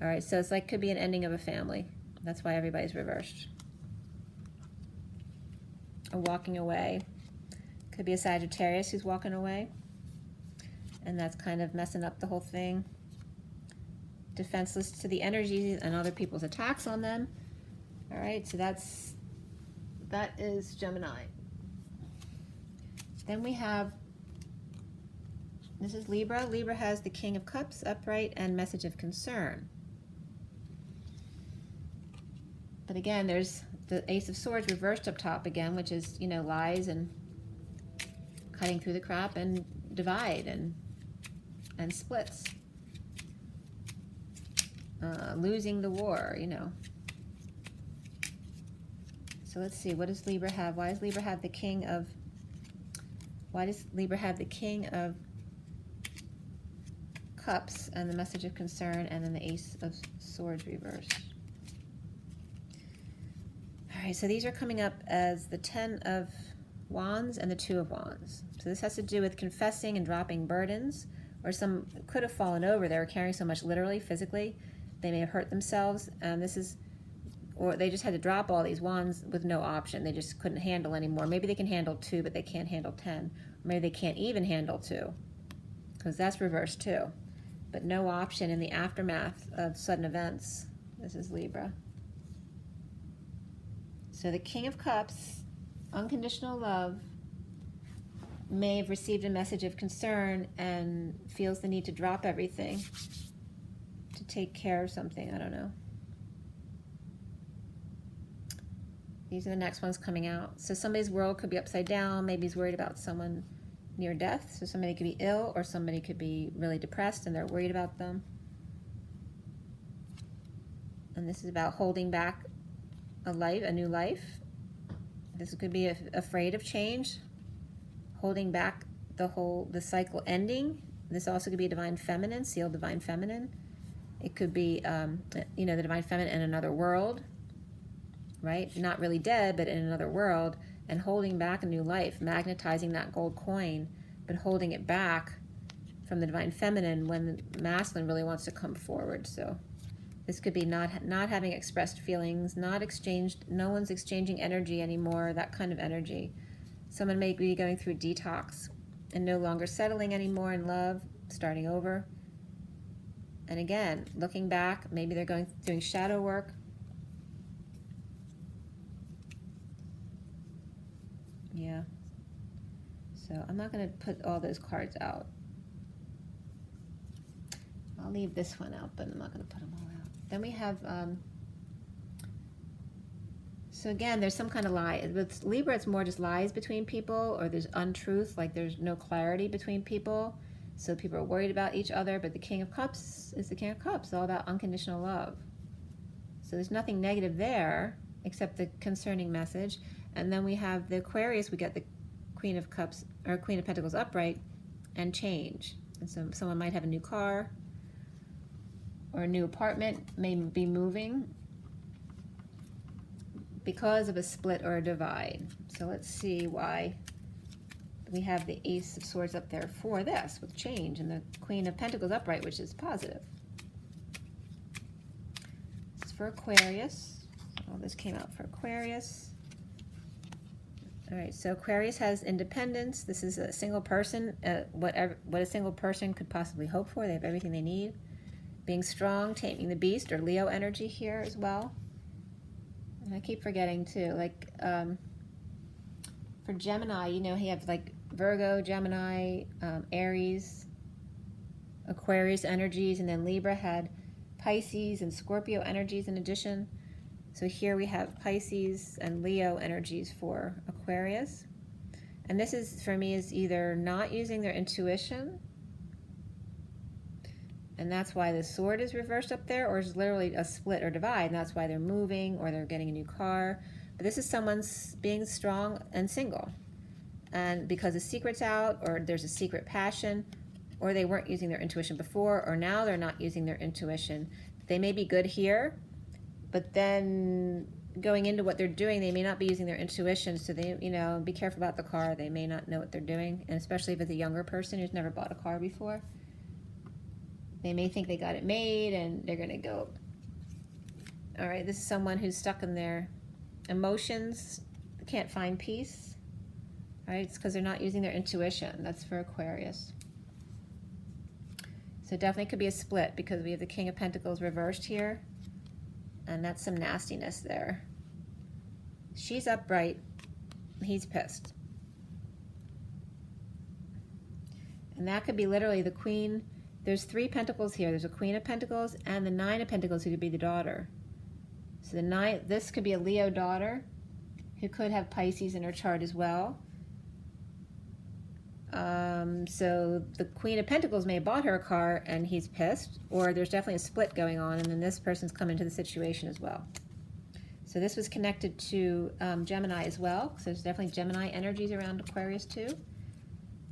All right, so it's like, could be an ending of a family. That's why everybody's reversed. Or walking away. Could be a Sagittarius who's walking away, and that's kind of messing up the whole thing. Defenseless to the energy and other people's attacks on them. All right, so that is Gemini. Then we have, this is Libra. Libra has the King of Cups upright and message of concern. But again, there's the Ace of Swords reversed up top again, which is, you know, lies and cutting through the crap and divide and splits. Losing the war, you know. So let's see, what does Libra have? Why does Libra have the King of Cups and the message of concern, and then the Ace of Swords reversed? All right, so these are coming up as the 10 of Wands and the 2 of Wands. So this has to do with confessing and dropping burdens, or some could have fallen over. They were carrying so much literally, physically. They may have hurt themselves, and this is, or they just had to drop all these wands with no option. They just couldn't handle anymore. Maybe they can handle 2, but they can't handle 10. Or maybe they can't even handle 2, because that's reversed too. But no option in the aftermath of sudden events. This is Libra. So the King of Cups, unconditional love, may have received a message of concern and feels the need to drop everything to take care of something. I don't know. These are the next ones coming out. So somebody's world could be upside down. Maybe he's worried about someone near death. So somebody could be ill, or somebody could be really depressed and they're worried about them. And this is about holding back a new life. This could be afraid of change, holding back the cycle ending. This also could be a divine feminine, sealed divine feminine. It could be, you know, the divine feminine in another world, right? Not really dead, but in another world, and holding back a new life, magnetizing that gold coin, but holding it back from the divine feminine when the masculine really wants to come forward. So this could be not having expressed feelings, no one's exchanging energy anymore, that kind of energy. Someone may be going through detox and no longer settling anymore in love, starting over. And again, looking back, maybe they're doing shadow work. Yeah. So I'm not going to put all those cards out. I'll leave this one out, but I'm not going to put them all out. Then we have, so again, there's some kind of lie. With Libra, it's more just lies between people, or there's untruth, like there's no clarity between people. So people are worried about each other, but the King of Cups is the King of Cups. It's all about unconditional love. So there's nothing negative there, except the concerning message. And then we have the Aquarius, we get the Queen of Cups, or Queen of Pentacles upright, and change. And so someone might have a new car, or a new apartment, may be moving because of a split or a divide. So let's see why we have the Ace of Swords up there for this, with change, and the Queen of Pentacles upright, which is positive. This is for Aquarius. All this came out for Aquarius. All right, so Aquarius has independence. This is a single person, what a single person could possibly hope for. They have everything they need. Being strong, taming the beast, or Leo energy here as well. And I keep forgetting too, like for Gemini, you know, he has like Virgo, Gemini, Aries, Aquarius energies, and then Libra had Pisces and Scorpio energies in addition. So here we have Pisces and Leo energies for Aquarius. And this is, for me, is either not using their intuition, and that's why the sword is reversed up there, or is literally a split or divide, and that's why they're moving or they're getting a new car. But this is someone's being strong and single. And because a secret's out, or there's a secret passion, or they weren't using their intuition before, or now they're not using their intuition. They may be good here, but then going into what they're doing, they may not be using their intuition, so they, you know, be careful about the car. They may not know what they're doing, and especially if it's a younger person who's never bought a car before. They may think they got it made, and they're going to go. All right, this is someone who's stuck in their emotions, can't find peace. All right, it's because they're not using their intuition. That's for Aquarius. So definitely could be a split, because we have the King of Pentacles reversed here, and that's some nastiness there. She's upright, he's pissed. And that could be literally the Queen. There's 3 Pentacles here. There's a Queen of Pentacles and the 9 of Pentacles, who could be the daughter. So the 9, this could be a Leo daughter who could have Pisces in her chart as well. So the Queen of Pentacles may have bought her a car and he's pissed, or there's definitely a split going on, and then this person's come into the situation as well. So this was connected to Gemini as well, so there's definitely Gemini energies around Aquarius too.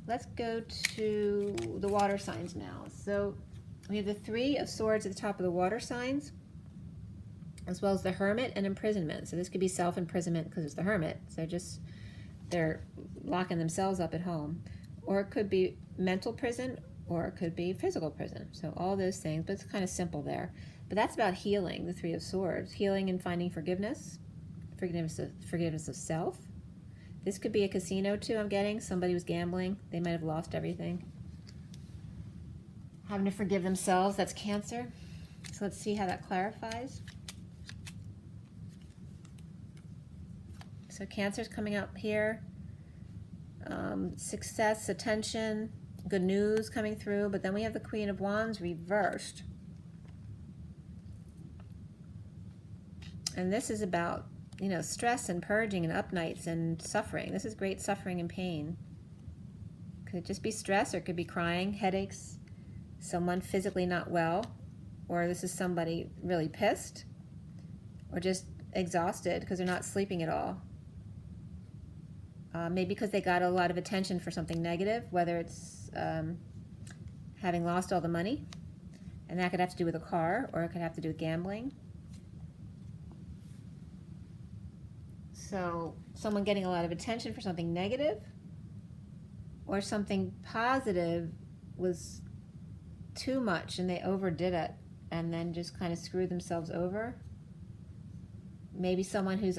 Let's go to the water signs now. So we have the 3 of Swords at the top of the water signs, as well as the Hermit and imprisonment. So this could be self-imprisonment because it's the Hermit. So they're locking themselves up at home. Or it could be mental prison, or it could be physical prison. So all those things, but it's kind of simple there. But that's about healing, the 3 of Swords. Healing and finding forgiveness. Forgiveness of self. This could be a casino too, I'm getting. Somebody was gambling. They might have lost everything. Having to forgive themselves, that's Cancer. So let's see how that clarifies. So Cancer's coming up here. Success, attention, good news coming through, but then we have the Queen of Wands reversed. And this is about, you know, stress and purging and up nights and suffering. This is great suffering and pain. Could it just be stress, or it could be crying, headaches, someone physically not well, or this is somebody really pissed, or just exhausted because they're not sleeping at all. Maybe because they got a lot of attention for something negative, whether it's having lost all the money, and that could have to do with a car, or it could have to do with gambling. So someone getting a lot of attention for something negative, or something positive was too much and they overdid it and then just kind of screwed themselves over. Maybe someone who's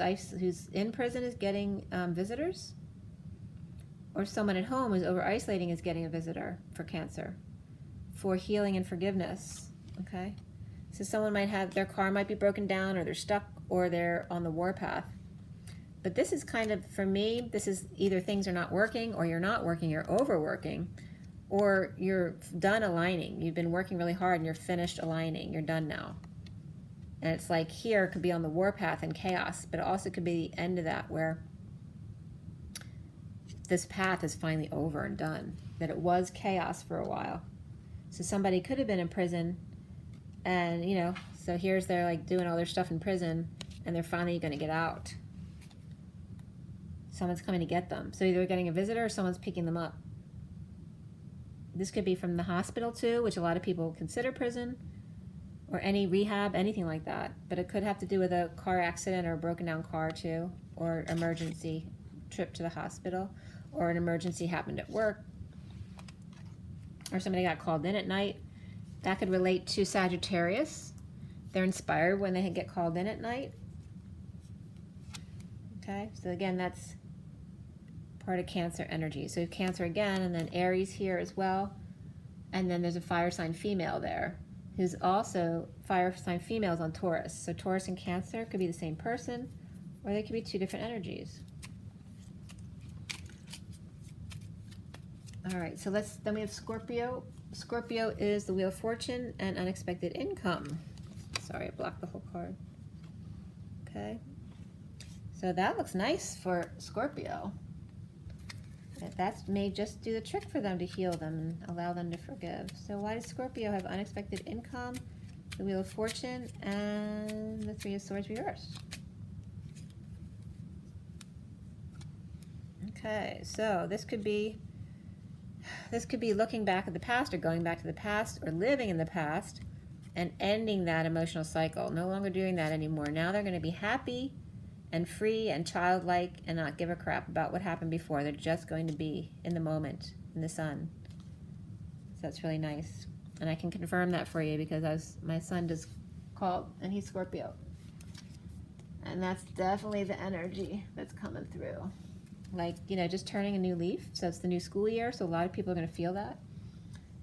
in prison is getting visitors, or someone at home who's over-isolating is getting a visitor for Cancer, for healing and forgiveness, okay? So someone might have, their car might be broken down, or they're stuck, or they're on the warpath. But this is kind of, for me, this is either things are not working, or you're not working, you're overworking, or you're done aligning. You've been working really hard and you're finished aligning, you're done now. And it's like here, it could be on the warpath and chaos, but it also could be the end of that, where this path is finally over and done, that it was chaos for a while. So somebody could have been in prison, and, you know, so here's they're like doing all their stuff in prison, and they're finally going to get out. Someone's coming to get them. So either they're getting a visitor or someone's picking them up. This could be from the hospital too, which a lot of people consider prison, or any rehab, anything like that. But it could have to do with a car accident or a broken down car too, or emergency trip to the hospital, or an emergency happened at work, or somebody got called in at night. That could relate to Sagittarius. They're inspired when they get called in at night. Okay, so again, that's part of Cancer energy. So Cancer again, and then Aries here as well. And then there's a fire sign female there, who's also fire sign females on Taurus. So Taurus and Cancer could be the same person, or they could be 2 different energies. All right, so then we have Scorpio. Scorpio is the Wheel of Fortune and unexpected income. Sorry, I blocked the whole card. Okay. So that looks nice for Scorpio. That may just do the trick for them to heal them and allow them to forgive. So why does Scorpio have unexpected income, the Wheel of Fortune, and the Three of Swords reversed? Okay, so this could be looking back at the past, or going back to the past, or living in the past and ending that emotional cycle. No longer doing that anymore. Now they're going to be happy and free and childlike and not give a crap about what happened before. They're just going to be in the moment, in the sun. So that's really nice. And I can confirm that for you because my son just called and he's Scorpio. And that's definitely the energy that's coming through. Like, you know, just turning a new leaf. So it's the new school year, so a lot of people are going to feel that.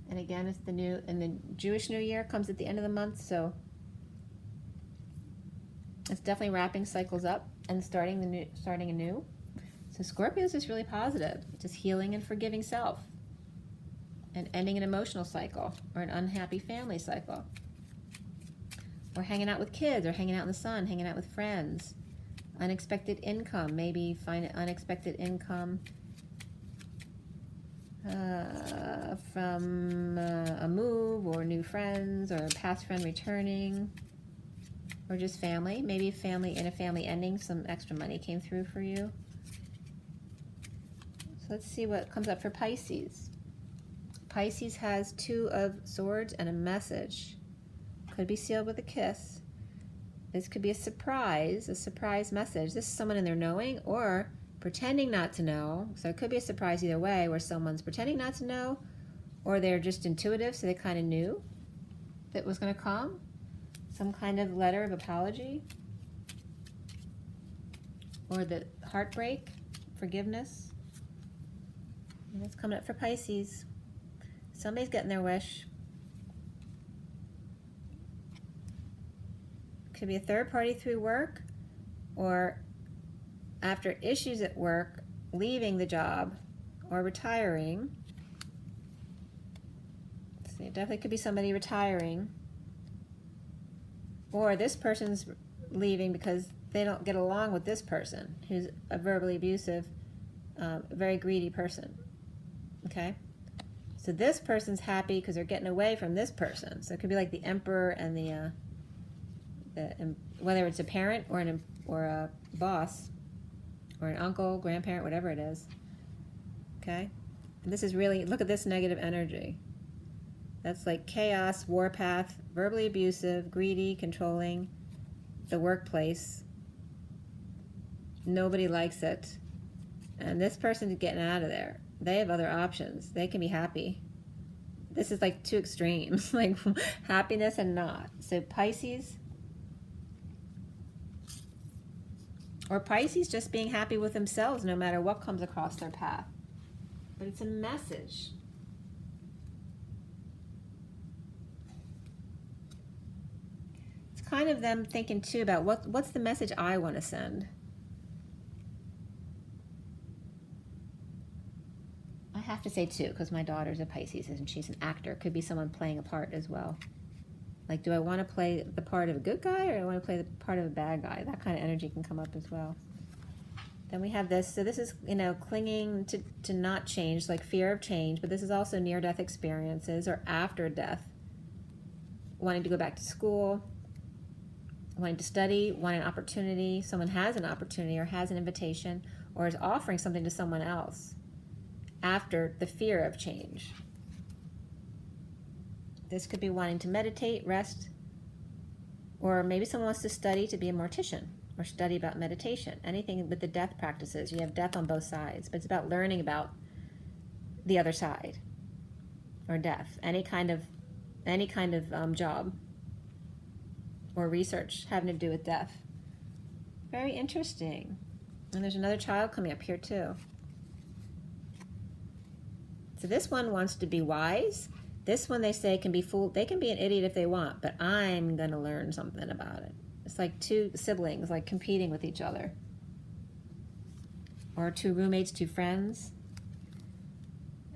And again, it's the Jewish New Year comes at the end of the month, so it's definitely wrapping cycles up and starting anew. So Scorpio is just really positive, just healing and forgiving self, and ending an emotional cycle or an unhappy family cycle, or hanging out with kids, or hanging out in the sun, hanging out with friends. Unexpected income, maybe find an unexpected income from a move, or new friends, or a past friend returning, or just family. Maybe family in a family ending, some extra money came through for you. So let's see what comes up for Pisces. Pisces has Two of Swords and a message. Could be sealed with a kiss. This could be a surprise message. This is someone in their knowing or pretending not to know. So it could be a surprise either way, where someone's pretending not to know, or they're just intuitive, so they kind of knew that was going to come. Some kind of letter of apology, or the heartbreak, forgiveness. And that's coming up for Pisces. Somebody's getting their wish. Could be a third party through work, or after issues at work, leaving the job or retiring. So it definitely could be somebody retiring, or this person's leaving because they don't get along with this person who's a verbally abusive, very greedy person. Okay, so this person's happy because they're getting away from this person. So it could be like the Emperor and the whether it's a parent or a boss, or an uncle, grandparent, whatever it is. Okay? And this is really, look at this negative energy. That's like chaos, warpath, verbally abusive, greedy, controlling, the workplace. Nobody likes it. And this person is getting out of there. They have other options. They can be happy. This is like two extremes, like happiness and not. So Pisces, or Pisces just being happy with themselves no matter what comes across their path. But it's a message. It's kind of them thinking too about what's the message I want to send. I have to say too, because my daughter's a Pisces and she's an actor. Could be someone playing a part as well. Like, do I want to play the part of a good guy, or do I want to play the part of a bad guy? That kind of energy can come up as well. Then we have this. So this is, you know, clinging to not change, like fear of change, but this is also near-death experiences or after death. Wanting to go back to school, wanting to study, wanting an opportunity. Someone has an opportunity or has an invitation or is offering something to someone else after the fear of change. This could be wanting to meditate, rest, or maybe someone wants to study to be a mortician or study about meditation. Anything with the death practices. You have death on both sides, but it's about learning about the other side or death. Any kind of job or research having to do with death. Very interesting. And there's another child coming up here too. So this one wants to be wise. This one, they say, can be fooled. They can be an idiot if they want, but I'm going to learn something about it. It's like two siblings, like competing with each other. Or two roommates, two friends.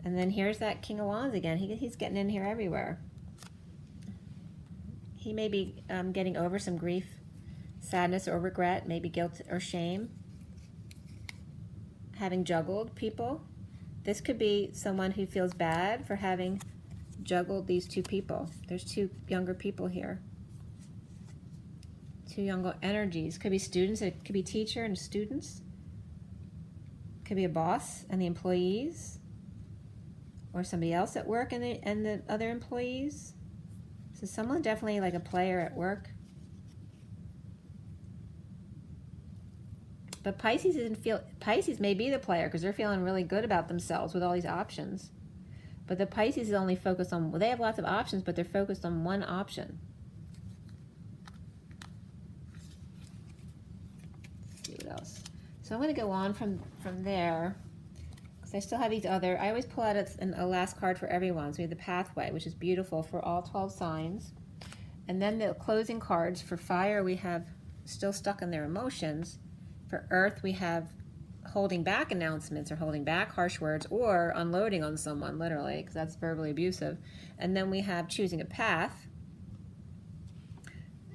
And then here's that King of Wands again. He's getting in here everywhere. He may be getting over some grief, sadness, or regret, maybe guilt or shame. Having juggled people. This could be someone who feels bad for having juggled these two people. There's two younger people here. Two younger energies. Could be students, it could be teacher and students. Could be a boss and the employees. Or somebody else at work and the other employees. So someone definitely like a player at work. But Pisces Pisces may be the player because they're feeling really good about themselves with all these options. But the Pisces is only focused on, well, they have lots of options, but they're focused on one option. Let's see what else. So I'm going to go on from there because I still have these other, I always pull out a last card for everyone. So we have the pathway, which is beautiful for all 12 signs. And then the closing cards for fire, we have still stuck in their emotions. For earth, we have holding back announcements or holding back harsh words or unloading on someone, literally, because that's verbally abusive. And then we have choosing a path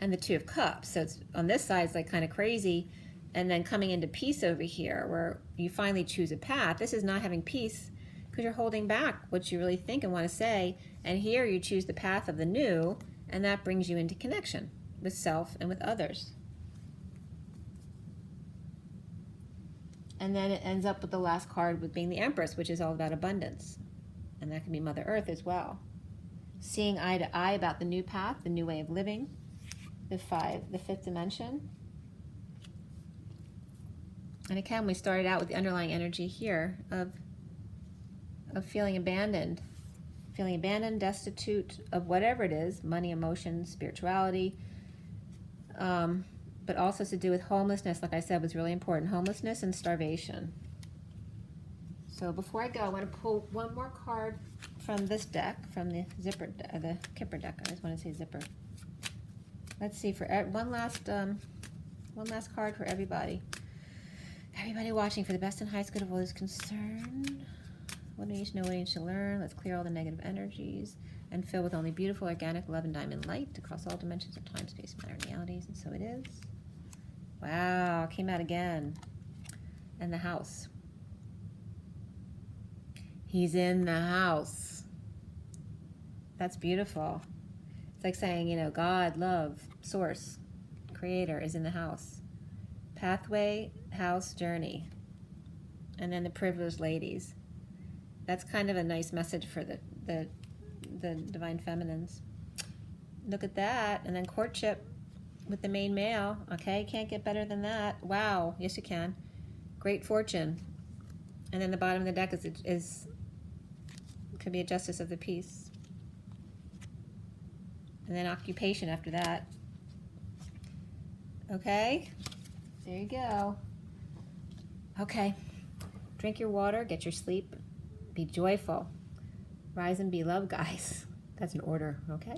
and the Two of Cups. So it's, on this side, it's like kind of crazy. And then coming into peace over here, where you finally choose a path. This is not having peace because you're holding back what you really think and want to say. And here you choose the path of the new, and that brings you into connection with self and with others. And then it ends up with the last card with being the Empress, which is all about abundance. And that can be Mother Earth as well. Seeing eye to eye about the new path, the new way of living, the fifth dimension. And again, we started out with the underlying energy here of feeling abandoned. Feeling abandoned, destitute of whatever it is, money, emotions, spirituality, but also to do with homelessness, like I said, was really important. Homelessness and starvation. So before I go, I want to pull one more card from this deck, from the the Kipper deck. I just want to say zipper. Let's see, for one last card for everybody. Everybody watching, for the best and highest good of all is concerned. What do you need to know, what do you need to learn? Let's clear all the negative energies and fill with only beautiful, organic love and diamond light across all dimensions of time, space, matter, and realities. And so it is. Wow, came out again. And the house. He's in the house. That's beautiful. It's like saying, you know, God, love, source, creator is in the house. Pathway, house, journey. And then the privileged ladies. That's kind of a nice message for the divine feminines. Look at that. And then courtship with the main male. Okay, can't get better than that. Wow, yes you can. Great fortune. And then the bottom of the deck could be a justice of the peace. And then occupation after that. Okay, there you go. Okay, drink your water, get your sleep, be joyful. Rise and be love, guys. That's an order, okay?